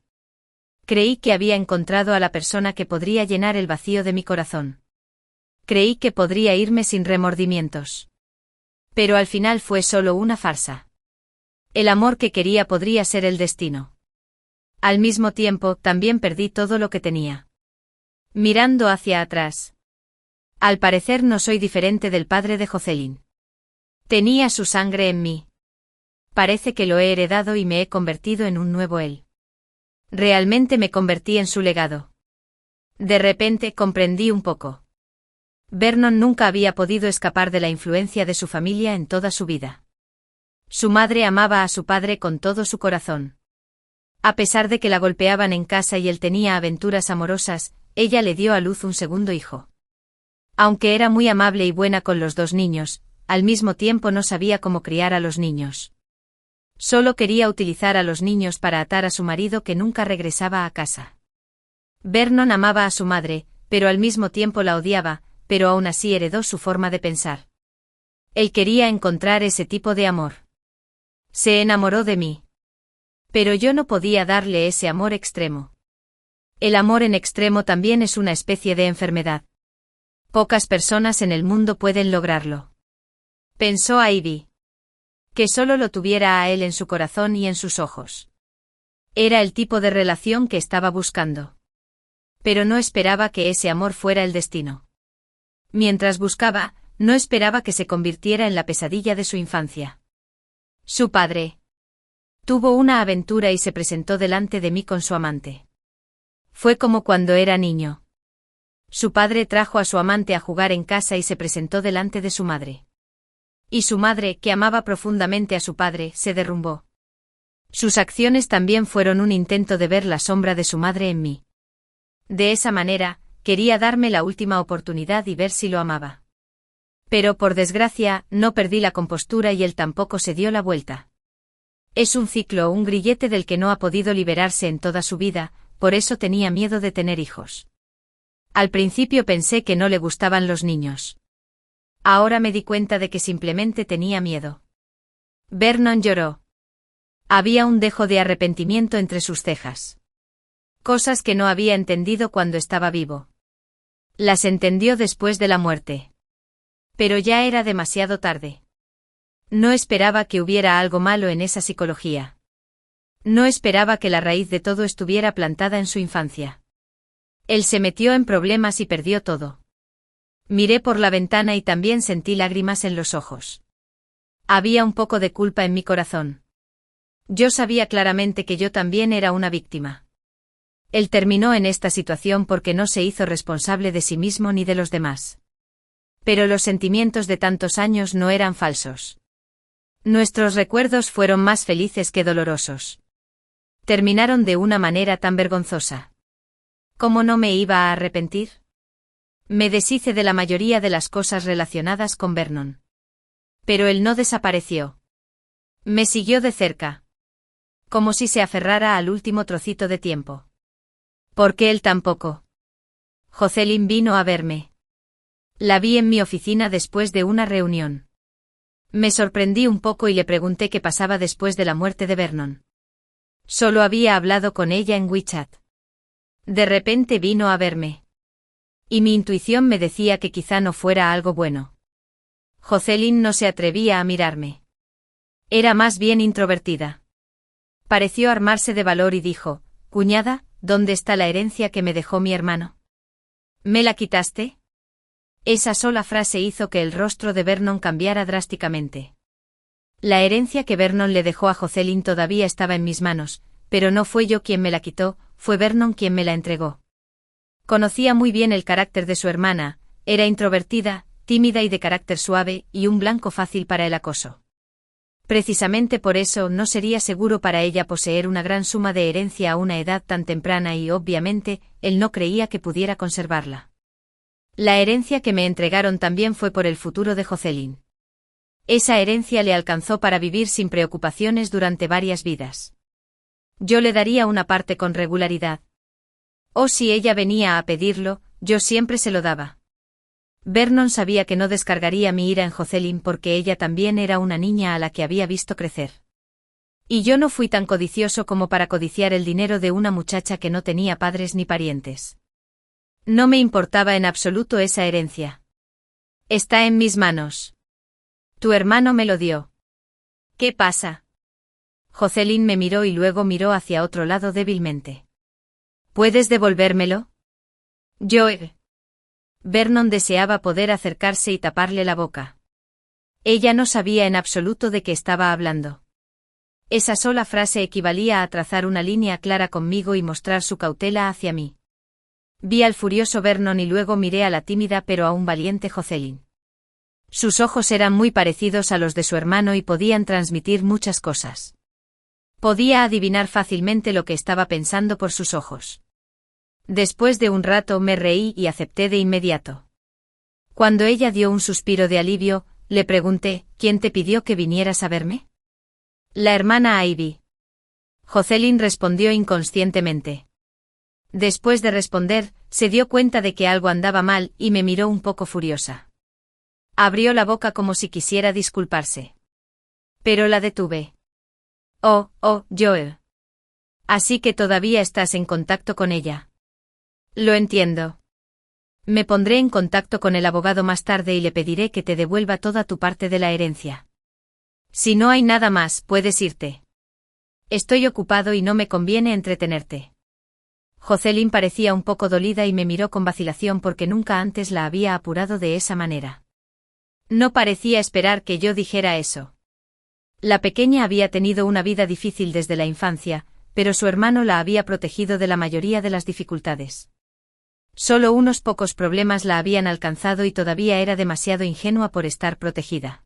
Creí que había encontrado a la persona que podría llenar el vacío de mi corazón. Creí que podría irme sin remordimientos. Pero al final fue solo una farsa. El amor que quería podría ser el destino. Al mismo tiempo, también perdí todo lo que tenía. Mirando hacia atrás. Al parecer no soy diferente del padre de Jocelyn. Tenía su sangre en mí. Parece que lo he heredado y me he convertido en un nuevo él. Realmente me convertí en su legado. De repente comprendí un poco. Vernon nunca había podido escapar de la influencia de su familia en toda su vida. Su madre amaba a su padre con todo su corazón. A pesar de que la golpeaban en casa y él tenía aventuras amorosas, ella le dio a luz un segundo hijo. Aunque era muy amable y buena con los dos niños, al mismo tiempo no sabía cómo criar a los niños. Solo quería utilizar a los niños para atar a su marido que nunca regresaba a casa. Vernon amaba a su madre, pero al mismo tiempo la odiaba, pero aún así heredó su forma de pensar. Él quería encontrar ese tipo de amor. Se enamoró de mí. Pero yo no podía darle ese amor extremo. El amor en extremo también es una especie de enfermedad. Pocas personas en el mundo pueden lograrlo. Pensó Ivy. Que solo lo tuviera a él en su corazón y en sus ojos. Era el tipo de relación que estaba buscando. Pero no esperaba que ese amor fuera el destino. Mientras buscaba, no esperaba que se convirtiera en la pesadilla de su infancia. Su padre tuvo una aventura y se presentó delante de mí con su amante. Fue como cuando era niño. Su padre trajo a su amante a jugar en casa y se presentó delante de su madre. Y su madre, que amaba profundamente a su padre, se derrumbó. Sus acciones también fueron un intento de ver la sombra de su madre en mí. De esa manera, quería darme la última oportunidad y ver si lo amaba. Pero por desgracia, no perdí la compostura y él tampoco se dio la vuelta. Es un ciclo o un grillete del que no ha podido liberarse en toda su vida, por eso tenía miedo de tener hijos. Al principio pensé que no le gustaban los niños. Ahora me di cuenta de que simplemente tenía miedo. Vernon lloró. Había un dejo de arrepentimiento entre sus cejas. Cosas que no había entendido cuando estaba vivo. Las entendió después de la muerte. Pero ya era demasiado tarde. No esperaba que hubiera algo malo en esa psicología. No esperaba que la raíz de todo estuviera plantada en su infancia. Él se metió en problemas y perdió todo. Miré por la ventana y también sentí lágrimas en los ojos. Había un poco de culpa en mi corazón. Yo sabía claramente que yo también era una víctima. Él terminó en esta situación porque no se hizo responsable de sí mismo ni de los demás. Pero los sentimientos de tantos años no eran falsos. Nuestros recuerdos fueron más felices que dolorosos. Terminaron de una manera tan vergonzosa. ¿Cómo no me iba a arrepentir? Me deshice de la mayoría de las cosas relacionadas con Vernon. Pero él no desapareció. Me siguió de cerca. Como si se aferrara al último trocito de tiempo. ¿Por qué él tampoco? Jocelyn vino a verme. La vi en mi oficina después de una reunión. Me sorprendí un poco y le pregunté qué pasaba después de la muerte de Vernon. Solo había hablado con ella en WeChat. De repente vino a verme. Y mi intuición me decía que quizá no fuera algo bueno. Jocelyn no se atrevía a mirarme. Era más bien introvertida. Pareció armarse de valor y dijo: «Cuñada, ¿dónde está la herencia que me dejó mi hermano? ¿Me la quitaste?». Esa sola frase hizo que el rostro de Vernon cambiara drásticamente. La herencia que Vernon le dejó a Jocelyn todavía estaba en mis manos, pero no fue yo quien me la quitó, fue Vernon quien me la entregó. Conocía muy bien el carácter de su hermana, era introvertida, tímida y de carácter suave, y un blanco fácil para el acoso. Precisamente por eso no sería seguro para ella poseer una gran suma de herencia a una edad tan temprana y obviamente, él no creía que pudiera conservarla. La herencia que me entregaron también fue por el futuro de Jocelyn. Esa herencia le alcanzó para vivir sin preocupaciones durante varias vidas. Yo le daría una parte con regularidad. O si ella venía a pedirlo, yo siempre se lo daba. Vernon sabía que no descargaría mi ira en Jocelyn porque ella también era una niña a la que había visto crecer. Y yo no fui tan codicioso como para codiciar el dinero de una muchacha que no tenía padres ni parientes. No me importaba en absoluto esa herencia. Está en mis manos. Tu hermano me lo dio. ¿Qué pasa? Jocelyn me miró y luego miró hacia otro lado débilmente. ¿Puedes devolvérmelo? Yo. Vernon deseaba poder acercarse y taparle la boca. Ella no sabía en absoluto de qué estaba hablando. Esa sola frase equivalía a trazar una línea clara conmigo y mostrar su cautela hacia mí. Vi al furioso Vernon y luego miré a la tímida pero aún valiente Jocelyn. Sus ojos eran muy parecidos a los de su hermano y podían transmitir muchas cosas. Podía adivinar fácilmente lo que estaba pensando por sus ojos. Después de un rato me reí y acepté de inmediato. Cuando ella dio un suspiro de alivio, le pregunté: «¿Quién te pidió que vinieras a verme?». «La hermana Ivy». Jocelyn respondió inconscientemente. Después de responder, se dio cuenta de que algo andaba mal y me miró un poco furiosa. Abrió la boca como si quisiera disculparse. Pero la detuve. «Oh, Joel. Así que todavía estás en contacto con ella». «Lo entiendo. Me pondré en contacto con el abogado más tarde y le pediré que te devuelva toda tu parte de la herencia. Si no hay nada más, puedes irte. Estoy ocupado y no me conviene entretenerte». Jocelyn parecía un poco dolida y me miró con vacilación porque nunca antes la había apurado de esa manera. No parecía esperar que yo dijera eso. La pequeña había tenido una vida difícil desde la infancia, pero su hermano la había protegido de la mayoría de las dificultades. Solo unos pocos problemas la habían alcanzado y todavía era demasiado ingenua por estar protegida.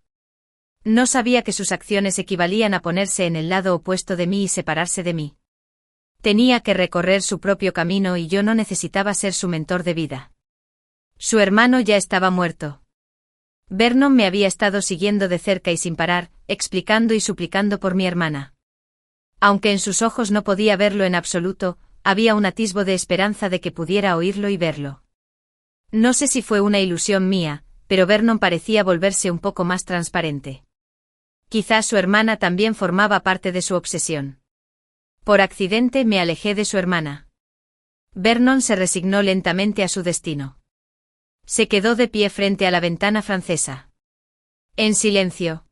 No sabía que sus acciones equivalían a ponerse en el lado opuesto de mí y separarse de mí. Tenía que recorrer su propio camino y yo no necesitaba ser su mentor de vida. Su hermano ya estaba muerto. Vernon me había estado siguiendo de cerca y sin parar, explicando y suplicando por mi hermana. Aunque en sus ojos no podía verlo en absoluto, había un atisbo de esperanza de que pudiera oírlo y verlo. No sé si fue una ilusión mía, pero Vernon parecía volverse un poco más transparente. Quizás su hermana también formaba parte de su obsesión. Por accidente me alejé de su hermana. Vernon se resignó lentamente a su destino. Se quedó de pie frente a la ventana francesa. En silencio.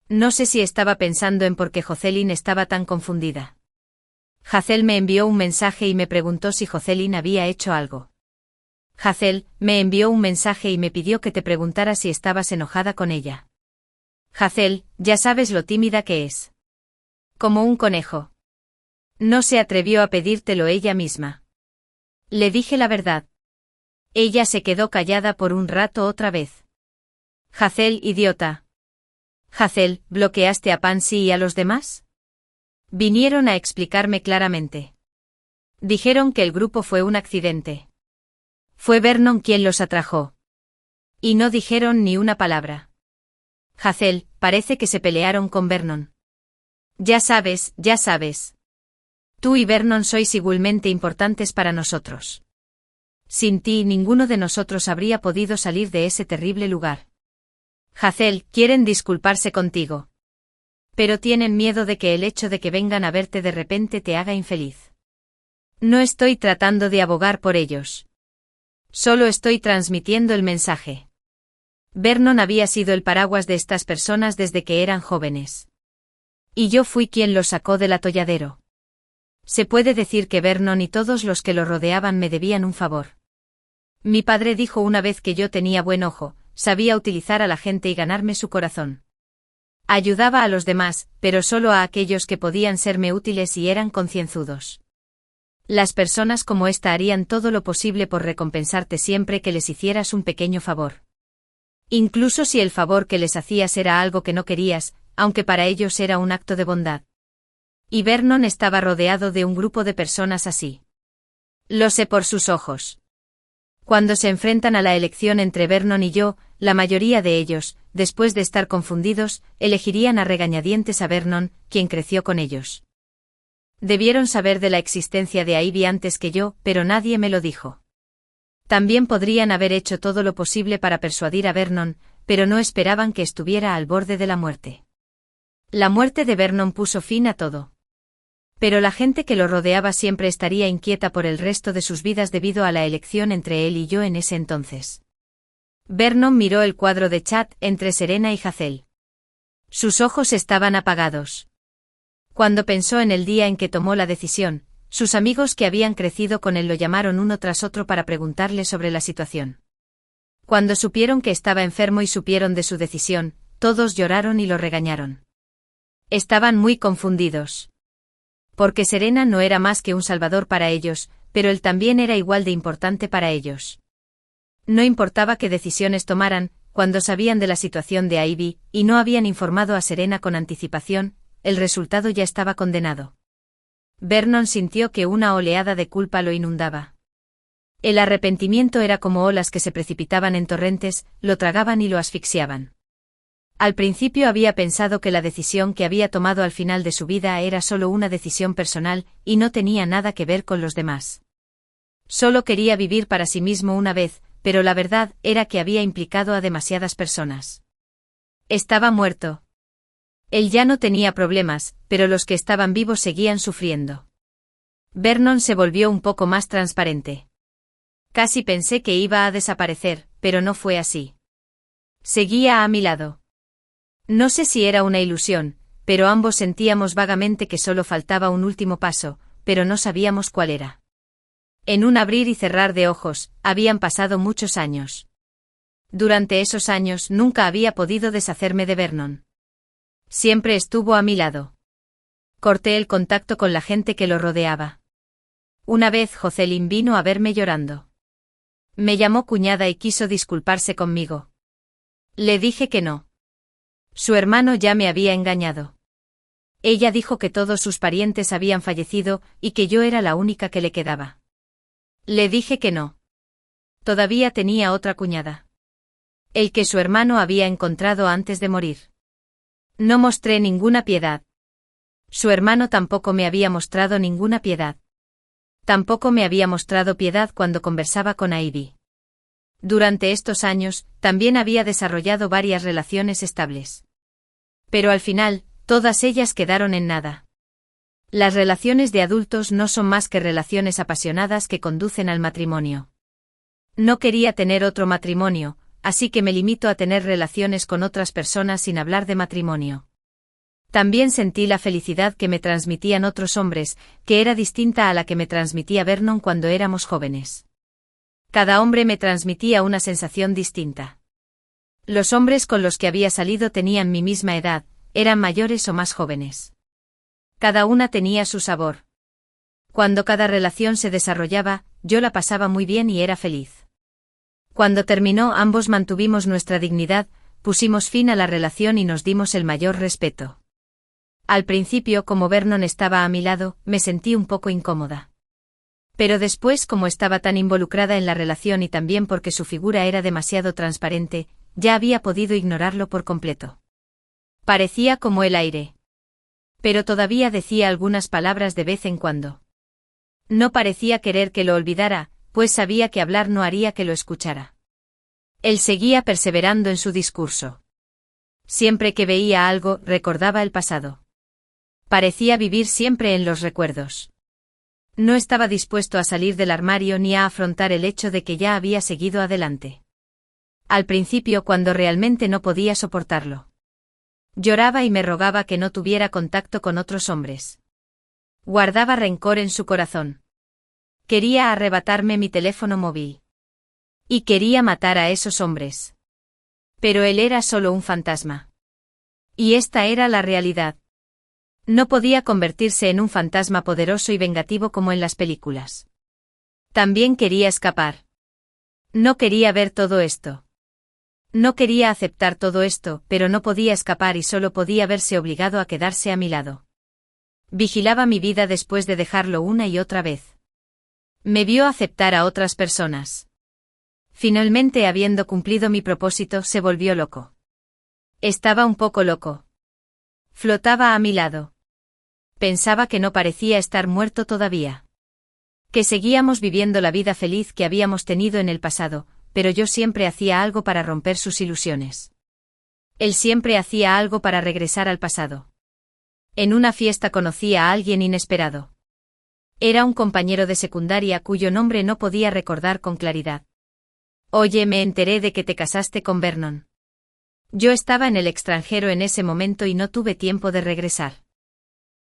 No sé si estaba pensando en por qué Jocelyn estaba tan confundida. Hazel me envió un mensaje y me preguntó si Jocelyn había hecho algo. Hazel me envió un mensaje y me pidió que te preguntara si estabas enojada con ella. Hazel, ya sabes lo tímida que es. Como un conejo. No se atrevió a pedírtelo ella misma. Le dije la verdad. Ella se quedó callada por un rato otra vez. Hazel, idiota. Hazel, ¿bloqueaste a Pansy y a los demás? Vinieron a explicarme claramente. Dijeron que el grupo fue un accidente. Fue Vernon quien los atrajo. Y no dijeron ni una palabra. Hazel, parece que se pelearon con Vernon. Ya sabes, ya sabes. Tú y Vernon sois igualmente importantes para nosotros. Sin ti ninguno de nosotros habría podido salir de ese terrible lugar. Hazel, quieren disculparse contigo. Pero tienen miedo de que el hecho de que vengan a verte de repente te haga infeliz. No estoy tratando de abogar por ellos. Solo estoy transmitiendo el mensaje. Vernon había sido el paraguas de estas personas desde que eran jóvenes. Y yo fui quien los sacó del atolladero. Se puede decir que Vernon y todos los que lo rodeaban me debían un favor. Mi padre dijo una vez que yo tenía buen ojo, sabía utilizar a la gente y ganarme su corazón. Ayudaba a los demás, pero solo a aquellos que podían serme útiles y eran concienzudos. Las personas como esta harían todo lo posible por recompensarte siempre que les hicieras un pequeño favor. Incluso si el favor que les hacías era algo que no querías, aunque para ellos era un acto de bondad. Y Vernon estaba rodeado de un grupo de personas así. Lo sé por sus ojos. Cuando se enfrentan a la elección entre Vernon y yo, la mayoría de ellos, después de estar confundidos, elegirían a regañadientes a Vernon, quien creció con ellos. Debieron saber de la existencia de Ivy antes que yo, pero nadie me lo dijo. También podrían haber hecho todo lo posible para persuadir a Vernon, pero no esperaban que estuviera al borde de la muerte. La muerte de Vernon puso fin a todo. Pero la gente que lo rodeaba siempre estaría inquieta por el resto de sus vidas debido a la elección entre él y yo en ese entonces. Vernon miró el cuadro de chat entre Serena y Hazel. Sus ojos estaban apagados. Cuando pensó en el día en que tomó la decisión, sus amigos que habían crecido con él lo llamaron uno tras otro para preguntarle sobre la situación. Cuando supieron que estaba enfermo y supieron de su decisión, todos lloraron y lo regañaron. Estaban muy confundidos. Porque Serena no era más que un salvador para ellos, pero él también era igual de importante para ellos. No importaba qué decisiones tomaran, cuando sabían de la situación de Ivy, y no habían informado a Serena con anticipación, el resultado ya estaba condenado. Vernon sintió que una oleada de culpa lo inundaba. El arrepentimiento era como olas que se precipitaban en torrentes, lo tragaban y lo asfixiaban. Al principio había pensado que la decisión que había tomado al final de su vida era solo una decisión personal, y no tenía nada que ver con los demás. Solo quería vivir para sí mismo una vez, pero la verdad era que había implicado a demasiadas personas. Estaba muerto. Él ya no tenía problemas, pero los que estaban vivos seguían sufriendo. Vernon se volvió un poco más transparente. Casi pensé que iba a desaparecer, pero no fue así. Seguía a mi lado. No sé si era una ilusión, pero ambos sentíamos vagamente que solo faltaba un último paso, pero no sabíamos cuál era. En un abrir y cerrar de ojos, habían pasado muchos años. Durante esos años nunca había podido deshacerme de Vernon. Siempre estuvo a mi lado. Corté el contacto con la gente que lo rodeaba. Una vez Jocelyn vino a verme llorando. Me llamó cuñada y quiso disculparse conmigo. Le dije que no. Su hermano ya me había engañado. Ella dijo que todos sus parientes habían fallecido y que yo era la única que le quedaba. Le dije que no. Todavía tenía otra cuñada. El que su hermano había encontrado antes de morir. No mostré ninguna piedad. Su hermano tampoco me había mostrado ninguna piedad. Tampoco me había mostrado piedad cuando conversaba con Ivy. Durante estos años, también había desarrollado varias relaciones estables. Pero al final, todas ellas quedaron en nada. Las relaciones de adultos no son más que relaciones apasionadas que conducen al matrimonio. No quería tener otro matrimonio, así que me limito a tener relaciones con otras personas sin hablar de matrimonio. También sentí la felicidad que me transmitían otros hombres, que era distinta a la que me transmitía Vernon cuando éramos jóvenes. Cada hombre me transmitía una sensación distinta. Los hombres con los que había salido tenían mi misma edad, eran mayores o más jóvenes. Cada una tenía su sabor. Cuando cada relación se desarrollaba, yo la pasaba muy bien y era feliz. Cuando terminó, ambos mantuvimos nuestra dignidad, pusimos fin a la relación y nos dimos el mayor respeto. Al principio, como Vernon estaba a mi lado, me sentí un poco incómoda. Pero después, como estaba tan involucrada en la relación y también porque su figura era demasiado transparente, ya había podido ignorarlo por completo. Parecía como el aire. Pero todavía decía algunas palabras de vez en cuando. No parecía querer que lo olvidara, pues sabía que hablar no haría que lo escuchara. Él seguía perseverando en su discurso. Siempre que veía algo, recordaba el pasado. Parecía vivir siempre en los recuerdos. No estaba dispuesto a salir del armario ni a afrontar el hecho de que ya había seguido adelante. Al principio, cuando realmente no podía soportarlo. Lloraba y me rogaba que no tuviera contacto con otros hombres. Guardaba rencor en su corazón. Quería arrebatarme mi teléfono móvil. Y quería matar a esos hombres. Pero él era solo un fantasma. Y esta era la realidad. No podía convertirse en un fantasma poderoso y vengativo como en las películas. También quería escapar. No quería ver todo esto. No quería aceptar todo esto, pero no podía escapar y solo podía verse obligado a quedarse a mi lado. Vigilaba mi vida después de dejarlo una y otra vez. Me vio aceptar a otras personas. Finalmente, habiendo cumplido mi propósito, se volvió loco. Estaba un poco loco. Flotaba a mi lado. Pensaba que no parecía estar muerto todavía. Que seguíamos viviendo la vida feliz que habíamos tenido en el pasado, pero yo siempre hacía algo para romper sus ilusiones. Él siempre hacía algo para regresar al pasado. En una fiesta conocí a alguien inesperado. Era un compañero de secundaria cuyo nombre no podía recordar con claridad. Oye, me enteré de que te casaste con Vernon. Yo estaba en el extranjero en ese momento y no tuve tiempo de regresar.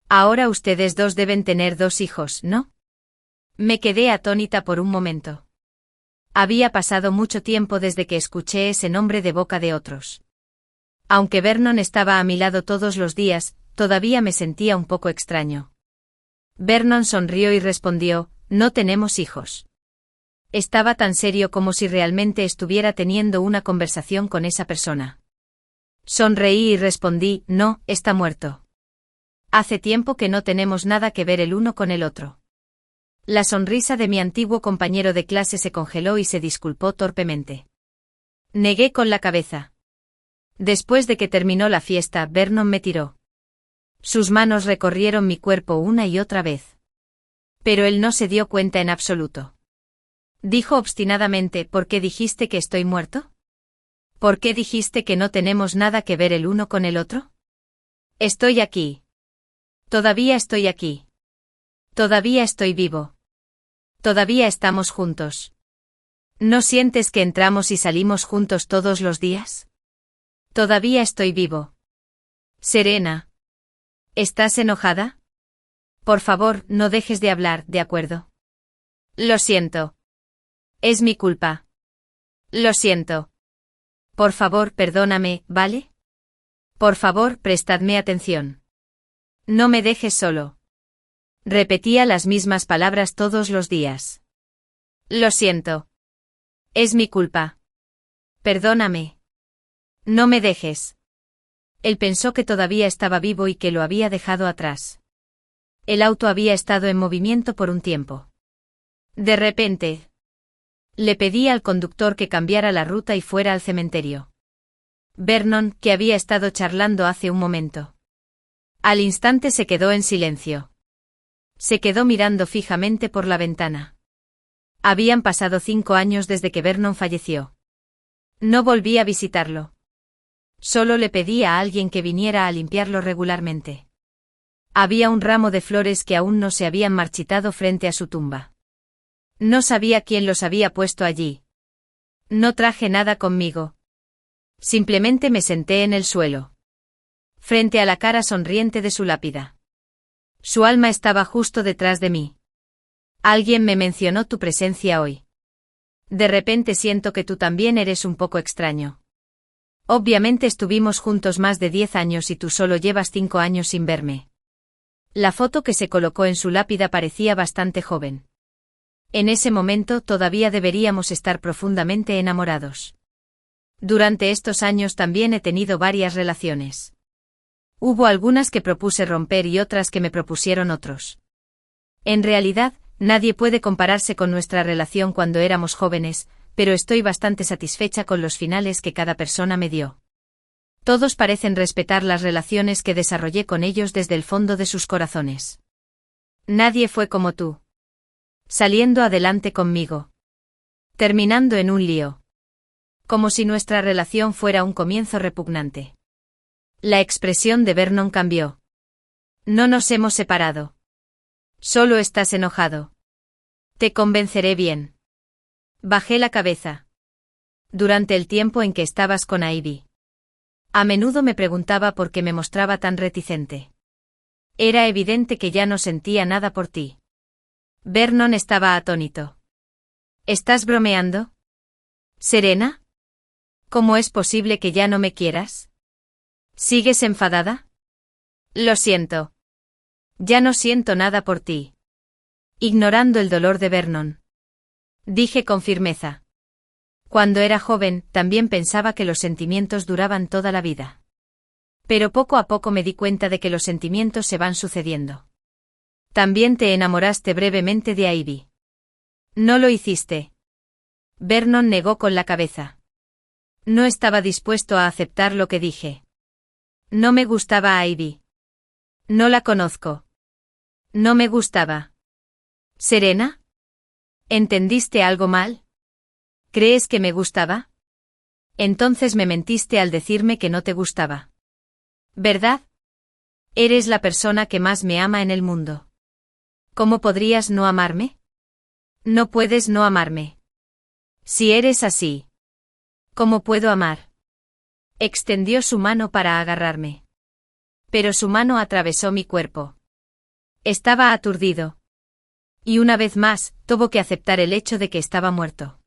Ahora ustedes dos deben tener 2 hijos, ¿no? Me quedé atónita por un momento. Había pasado mucho tiempo desde que escuché ese nombre de boca de otros. Aunque Vernon estaba a mi lado todos los días, todavía me sentía un poco extraño. Vernon sonrió y respondió, no tenemos hijos. Estaba tan serio como si realmente estuviera teniendo una conversación con esa persona. Sonreí y respondí, no, está muerto. Hace tiempo que no tenemos nada que ver el uno con el otro. La sonrisa de mi antiguo compañero de clase se congeló y se disculpó torpemente. Negué con la cabeza. Después de que terminó la fiesta, Vernon me tiró. Sus manos recorrieron mi cuerpo una y otra vez. Pero él no se dio cuenta en absoluto. Dijo obstinadamente, ¿por qué dijiste que estoy muerto? ¿Por qué dijiste que no tenemos nada que ver el uno con el otro? Estoy aquí. Todavía estoy aquí. Todavía estoy vivo. Todavía estamos juntos. ¿No sientes que entramos y salimos juntos todos los días? Todavía estoy vivo. Serena. ¿Estás enojada? Por favor, no dejes de hablar, ¿de acuerdo? Lo siento. Es mi culpa. Lo siento. Por favor, perdóname, ¿vale? Por favor, prestadme atención. No me dejes solo. Repetía las mismas palabras todos los días. Lo siento. Es mi culpa. Perdóname. No me dejes. Él pensó que todavía estaba vivo y que lo había dejado atrás. El auto había estado en movimiento por un tiempo. De repente, le pedí al conductor que cambiara la ruta y fuera al cementerio. Vernon, que había estado charlando hace un momento. Al instante se quedó en silencio. Se quedó mirando fijamente por la ventana. Habían pasado 5 años desde que Vernon falleció. No volví a visitarlo. Solo le pedí a alguien que viniera a limpiarlo regularmente. Había un ramo de flores que aún no se habían marchitado frente a su tumba. No sabía quién los había puesto allí. No traje nada conmigo. Simplemente me senté en el suelo, frente a la cara sonriente de su lápida. Su alma estaba justo detrás de mí. Alguien me mencionó tu presencia hoy. De repente siento que tú también eres un poco extraño. Obviamente estuvimos juntos más de 10 años y tú solo llevas 5 años sin verme. La foto que se colocó en su lápida parecía bastante joven. En ese momento todavía deberíamos estar profundamente enamorados. Durante estos años también he tenido varias relaciones. Hubo algunas que propuse romper y otras que me propusieron otros. En realidad, nadie puede compararse con nuestra relación cuando éramos jóvenes, pero estoy bastante satisfecha con los finales que cada persona me dio. Todos parecen respetar las relaciones que desarrollé con ellos desde el fondo de sus corazones. Nadie fue como tú. Saliendo adelante conmigo. Terminando en un lío. Como si nuestra relación fuera un comienzo repugnante. La expresión de Vernon cambió. No nos hemos separado. Solo estás enojado. Te convenceré bien. Bajé la cabeza. Durante el tiempo en que estabas con Ivy. A menudo me preguntaba por qué me mostraba tan reticente. Era evidente que ya no sentía nada por ti. Vernon estaba atónito. ¿Estás bromeando? ¿Serena? ¿Cómo es posible que ya no me quieras? ¿Sigues enfadada? Lo siento. Ya no siento nada por ti. Ignorando el dolor de Vernon. Dije con firmeza. Cuando era joven, también pensaba que los sentimientos duraban toda la vida. Pero poco a poco me di cuenta de que los sentimientos se van sucediendo. También te enamoraste brevemente de Ivy. No lo hiciste. Vernon negó con la cabeza. No estaba dispuesto a aceptar lo que dije. No me gustaba Ivy. No la conozco. No me gustaba. ¿Serena? ¿Entendiste algo mal? ¿Crees que me gustaba? Entonces me mentiste al decirme que no te gustaba. ¿Verdad? Eres la persona que más me ama en el mundo. ¿Cómo podrías no amarme? No puedes no amarme. Si eres así, ¿cómo puedo amar? Extendió su mano para agarrarme. Pero su mano atravesó mi cuerpo. Estaba aturdido. Y una vez más, tuvo que aceptar el hecho de que estaba muerto.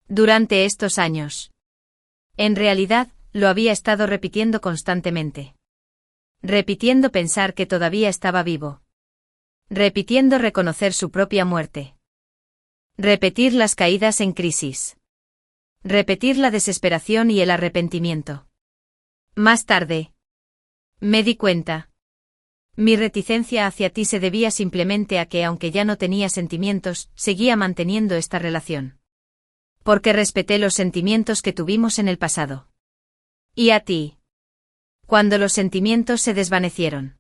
Durante estos años. En realidad, lo había estado repitiendo constantemente. Repitiendo pensar que todavía estaba vivo. Repitiendo reconocer su propia muerte. Repetir las caídas en crisis. Repetir la desesperación y el arrepentimiento. Más tarde. Me di cuenta. Mi reticencia hacia ti se debía simplemente a que, aunque ya no tenía sentimientos, seguía manteniendo esta relación. Porque respeté los sentimientos que tuvimos en el pasado. ¿Y a ti? Cuando los sentimientos se desvanecieron.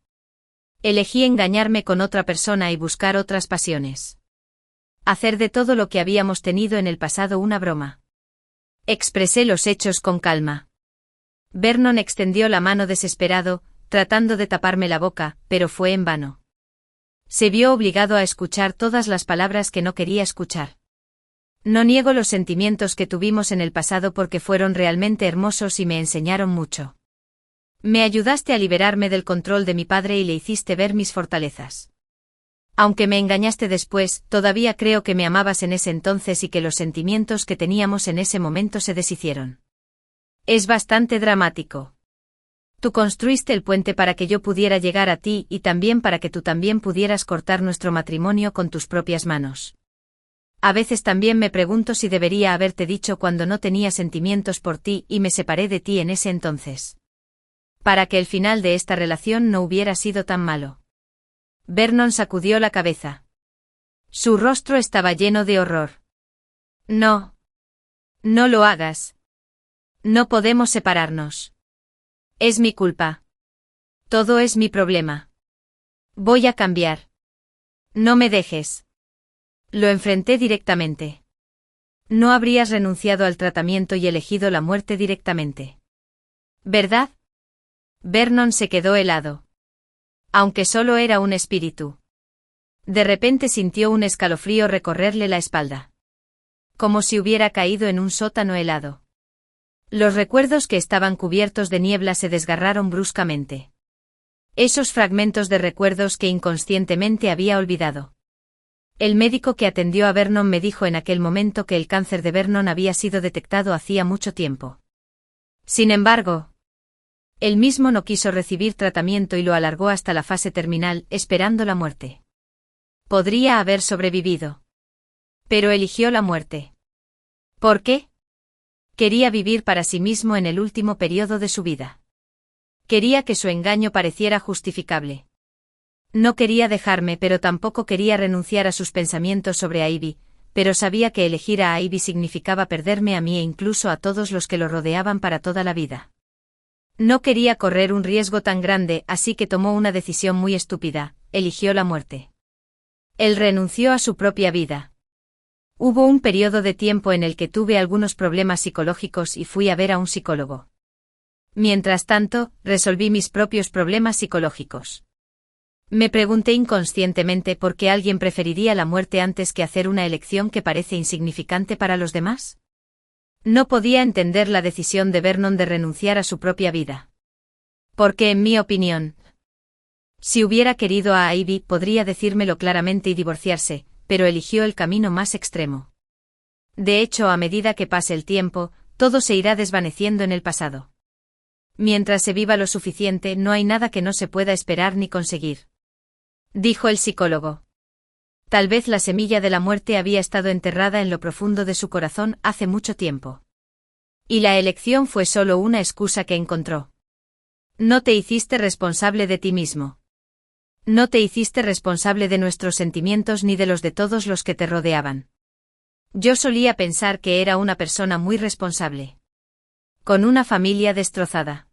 Elegí engañarme con otra persona y buscar otras pasiones. Hacer de todo lo que habíamos tenido en el pasado una broma. Expresé los hechos con calma. Vernon extendió la mano desesperado, tratando de taparme la boca, pero fue en vano. Se vio obligado a escuchar todas las palabras que no quería escuchar. No niego los sentimientos que tuvimos en el pasado porque fueron realmente hermosos y me enseñaron mucho. Me ayudaste a liberarme del control de mi padre y le hiciste ver mis fortalezas. Aunque me engañaste después, todavía creo que me amabas en ese entonces y que los sentimientos que teníamos en ese momento se deshicieron. Es bastante dramático. Tú construiste el puente para que yo pudiera llegar a ti y también para que tú también pudieras cortar nuestro matrimonio con tus propias manos. A veces también me pregunto si debería haberte dicho cuando no tenía sentimientos por ti y me separé de ti en ese entonces. Para que el final de esta relación no hubiera sido tan malo. Vernon sacudió la cabeza. Su rostro estaba lleno de horror. No. No lo hagas. No podemos separarnos. Es mi culpa. Todo es mi problema. Voy a cambiar. No me dejes. Lo enfrenté directamente. No habrías renunciado al tratamiento y elegido la muerte directamente. ¿Verdad? Vernon se quedó helado. Aunque solo era un espíritu. De repente sintió un escalofrío recorrerle la espalda. Como si hubiera caído en un sótano helado. Los recuerdos que estaban cubiertos de niebla se desgarraron bruscamente. Esos fragmentos de recuerdos que inconscientemente había olvidado. El médico que atendió a Vernon me dijo en aquel momento que el cáncer de Vernon había sido detectado hacía mucho tiempo. Sin embargo, él mismo no quiso recibir tratamiento y lo alargó hasta la fase terminal, esperando la muerte. Podría haber sobrevivido. Pero eligió la muerte. ¿Por qué? Quería vivir para sí mismo en el último periodo de su vida. Quería que su engaño pareciera justificable. No quería dejarme, pero tampoco quería renunciar a sus pensamientos sobre Ivy, pero sabía que elegir a Ivy significaba perderme a mí e incluso a todos los que lo rodeaban para toda la vida. No quería correr un riesgo tan grande, así que tomó una decisión muy estúpida, eligió la muerte. Él renunció a su propia vida. Hubo un periodo de tiempo en el que tuve algunos problemas psicológicos y fui a ver a un psicólogo. Mientras tanto, resolví mis propios problemas psicológicos. Me pregunté inconscientemente por qué alguien preferiría la muerte antes que hacer una elección que parece insignificante para los demás. No podía entender la decisión de Vernon de renunciar a su propia vida. Porque, en mi opinión, si hubiera querido a Ivy podría decírmelo claramente y divorciarse, pero eligió el camino más extremo. De hecho, a medida que pase el tiempo, todo se irá desvaneciendo en el pasado. Mientras se viva lo suficiente, no hay nada que no se pueda esperar ni conseguir. Dijo el psicólogo. Tal vez la semilla de la muerte había estado enterrada en lo profundo de su corazón hace mucho tiempo. Y la elección fue solo una excusa que encontró. No te hiciste responsable de ti mismo. No te hiciste responsable de nuestros sentimientos ni de los de todos los que te rodeaban. Yo solía pensar que era una persona muy responsable. Con una familia destrozada.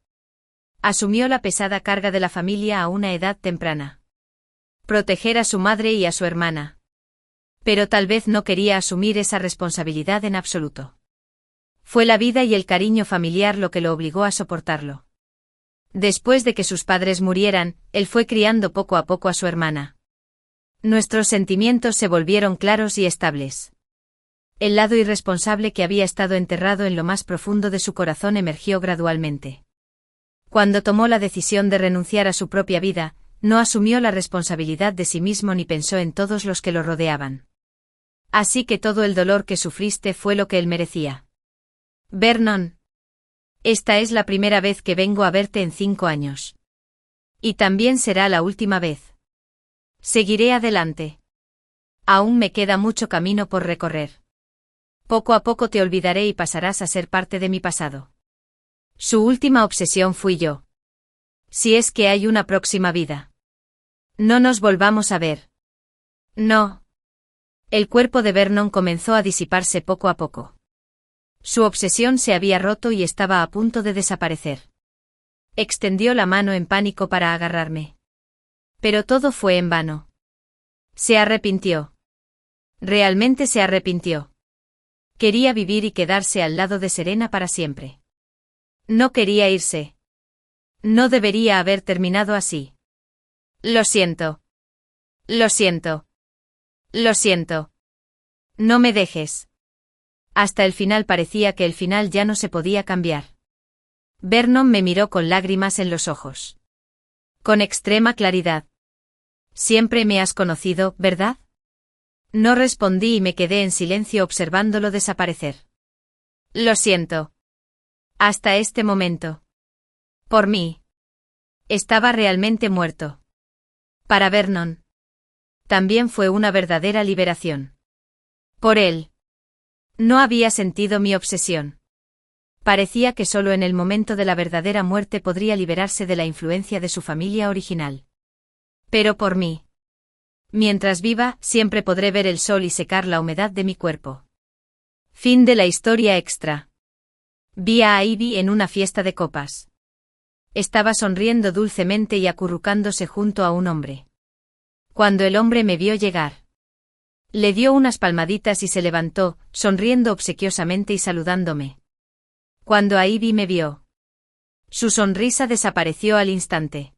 Asumió la pesada carga de la familia a una edad temprana. Proteger a su madre y a su hermana. Pero tal vez no quería asumir esa responsabilidad en absoluto. Fue la vida y el cariño familiar lo que lo obligó a soportarlo. Después de que sus padres murieran, él fue criando poco a poco a su hermana. Nuestros sentimientos se volvieron claros y estables. El lado irresponsable que había estado enterrado en lo más profundo de su corazón emergió gradualmente. Cuando tomó la decisión de renunciar a su propia vida, no asumió la responsabilidad de sí mismo ni pensó en todos los que lo rodeaban. Así que todo el dolor que sufriste fue lo que él merecía. Vernon. Esta es la primera vez que vengo a verte en 5 años. Y también será la última vez. Seguiré adelante. Aún me queda mucho camino por recorrer. Poco a poco te olvidaré y pasarás a ser parte de mi pasado. Su última obsesión fui yo. Si es que hay una próxima vida. No nos volvamos a ver. No. El cuerpo de Vernon comenzó a disiparse poco a poco. Su obsesión se había roto y estaba a punto de desaparecer. Extendió la mano en pánico para agarrarme. Pero todo fue en vano. Se arrepintió. Realmente se arrepintió. Quería vivir y quedarse al lado de Serena para siempre. No quería irse. No debería haber terminado así. Lo siento. Lo siento. Lo siento. No me dejes. Hasta el final parecía que el final ya no se podía cambiar. Vernon me miró con lágrimas en los ojos. Con extrema claridad. Siempre me has conocido, ¿verdad? No respondí y me quedé en silencio observándolo desaparecer. Lo siento. Hasta este momento. Por mí. Estaba realmente muerto. Para Vernon. También fue una verdadera liberación. Por él. No había sentido mi obsesión. Parecía que solo en el momento de la verdadera muerte podría liberarse de la influencia de su familia original. Pero por mí. Mientras viva, siempre podré ver el sol y secar la humedad de mi cuerpo. Fin de la historia extra. Vi a Ivy en una fiesta de copas. Estaba sonriendo dulcemente y acurrucándose junto a un hombre. Cuando el hombre me vio llegar, le dio unas palmaditas y se levantó, sonriendo obsequiosamente y saludándome. Cuando a Ivy me vio, su sonrisa desapareció al instante.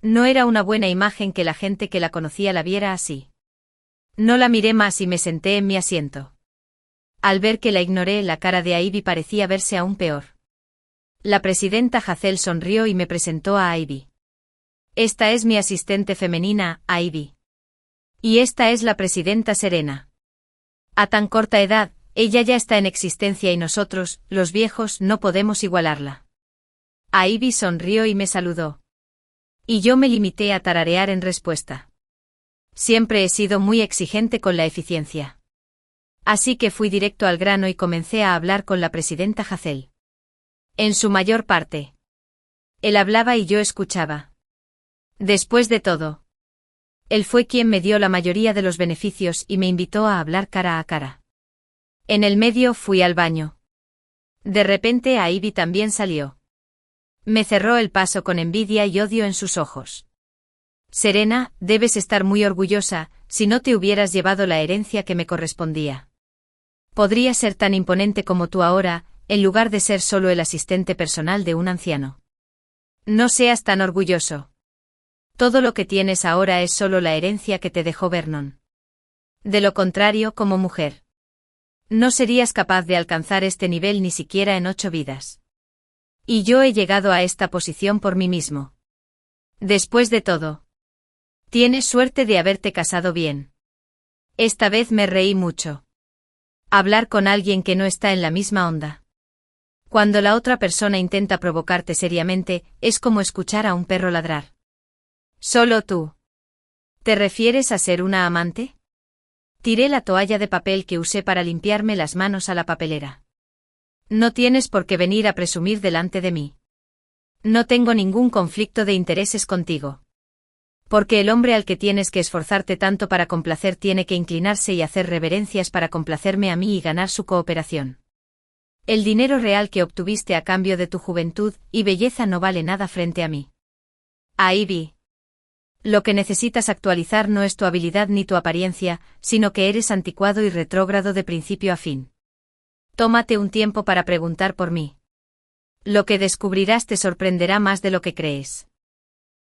No era una buena imagen que la gente que la conocía la viera así. No la miré más y me senté en mi asiento. Al ver que la ignoré, la cara de Ivy parecía verse aún peor. La presidenta Hazel sonrió y me presentó a Ivy. Esta es mi asistente femenina, Ivy. Y esta es la presidenta Serena. A tan corta edad, ella ya está en existencia y nosotros, los viejos, no podemos igualarla. Ivy sonrió y me saludó. Y yo me limité a tararear en respuesta. Siempre he sido muy exigente con la eficiencia. Así que fui directo al grano y comencé a hablar con la presidenta Hazel. En su mayor parte. Él hablaba y yo escuchaba. Después de todo, él fue quien me dio la mayoría de los beneficios y me invitó a hablar cara a cara. En el medio fui al baño. De repente Ivy también salió. Me cerró el paso con envidia y odio en sus ojos. Serena, debes estar muy orgullosa, si no te hubieras llevado la herencia que me correspondía. Podría ser tan imponente como tú ahora, en lugar de ser solo el asistente personal de un anciano. No seas tan orgulloso. Todo lo que tienes ahora es solo la herencia que te dejó Vernon. De lo contrario, como mujer, no serías capaz de alcanzar este nivel ni siquiera en 8 vidas. Y yo he llegado a esta posición por mí mismo. Después de todo, tienes suerte de haberte casado bien. Esta vez me reí mucho. Hablar con alguien que no está en la misma onda. Cuando la otra persona intenta provocarte seriamente, es como escuchar a un perro ladrar. Solo tú. ¿Te refieres a ser una amante? Tiré la toalla de papel que usé para limpiarme las manos a la papelera. No tienes por qué venir a presumir delante de mí. No tengo ningún conflicto de intereses contigo. Porque el hombre al que tienes que esforzarte tanto para complacer tiene que inclinarse y hacer reverencias para complacerme a mí y ganar su cooperación. El dinero real que obtuviste a cambio de tu juventud y belleza no vale nada frente a mí. Ivy. Lo que necesitas actualizar no es tu habilidad ni tu apariencia, sino que eres anticuado y retrógrado de principio a fin. Tómate un tiempo para preguntar por mí. Lo que descubrirás te sorprenderá más de lo que crees.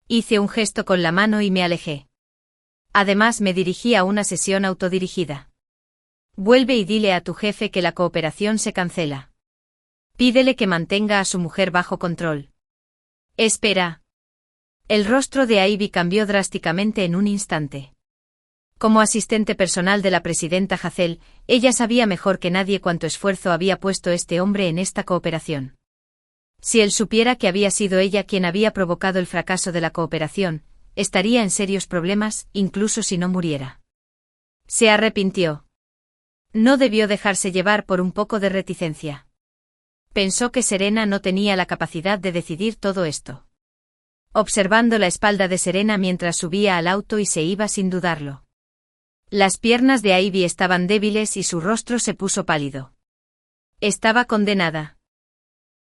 Hice un gesto con la mano y me alejé. Además me dirigí a una sesión autodirigida. Vuelve y dile a tu jefe que la cooperación se cancela. Pídele que mantenga a su mujer bajo control. Espera. El rostro de Ivy cambió drásticamente en un instante. Como asistente personal de la presidenta Hazel, ella sabía mejor que nadie cuánto esfuerzo había puesto este hombre en esta cooperación. Si él supiera que había sido ella quien había provocado el fracaso de la cooperación, estaría en serios problemas, incluso si no muriera. Se arrepintió. No debió dejarse llevar por un poco de reticencia. Pensó que Serena no tenía la capacidad de decidir todo esto. Observando la espalda de Serena mientras subía al auto y se iba sin dudarlo. Las piernas de Ivy estaban débiles y su rostro se puso pálido. Estaba condenada.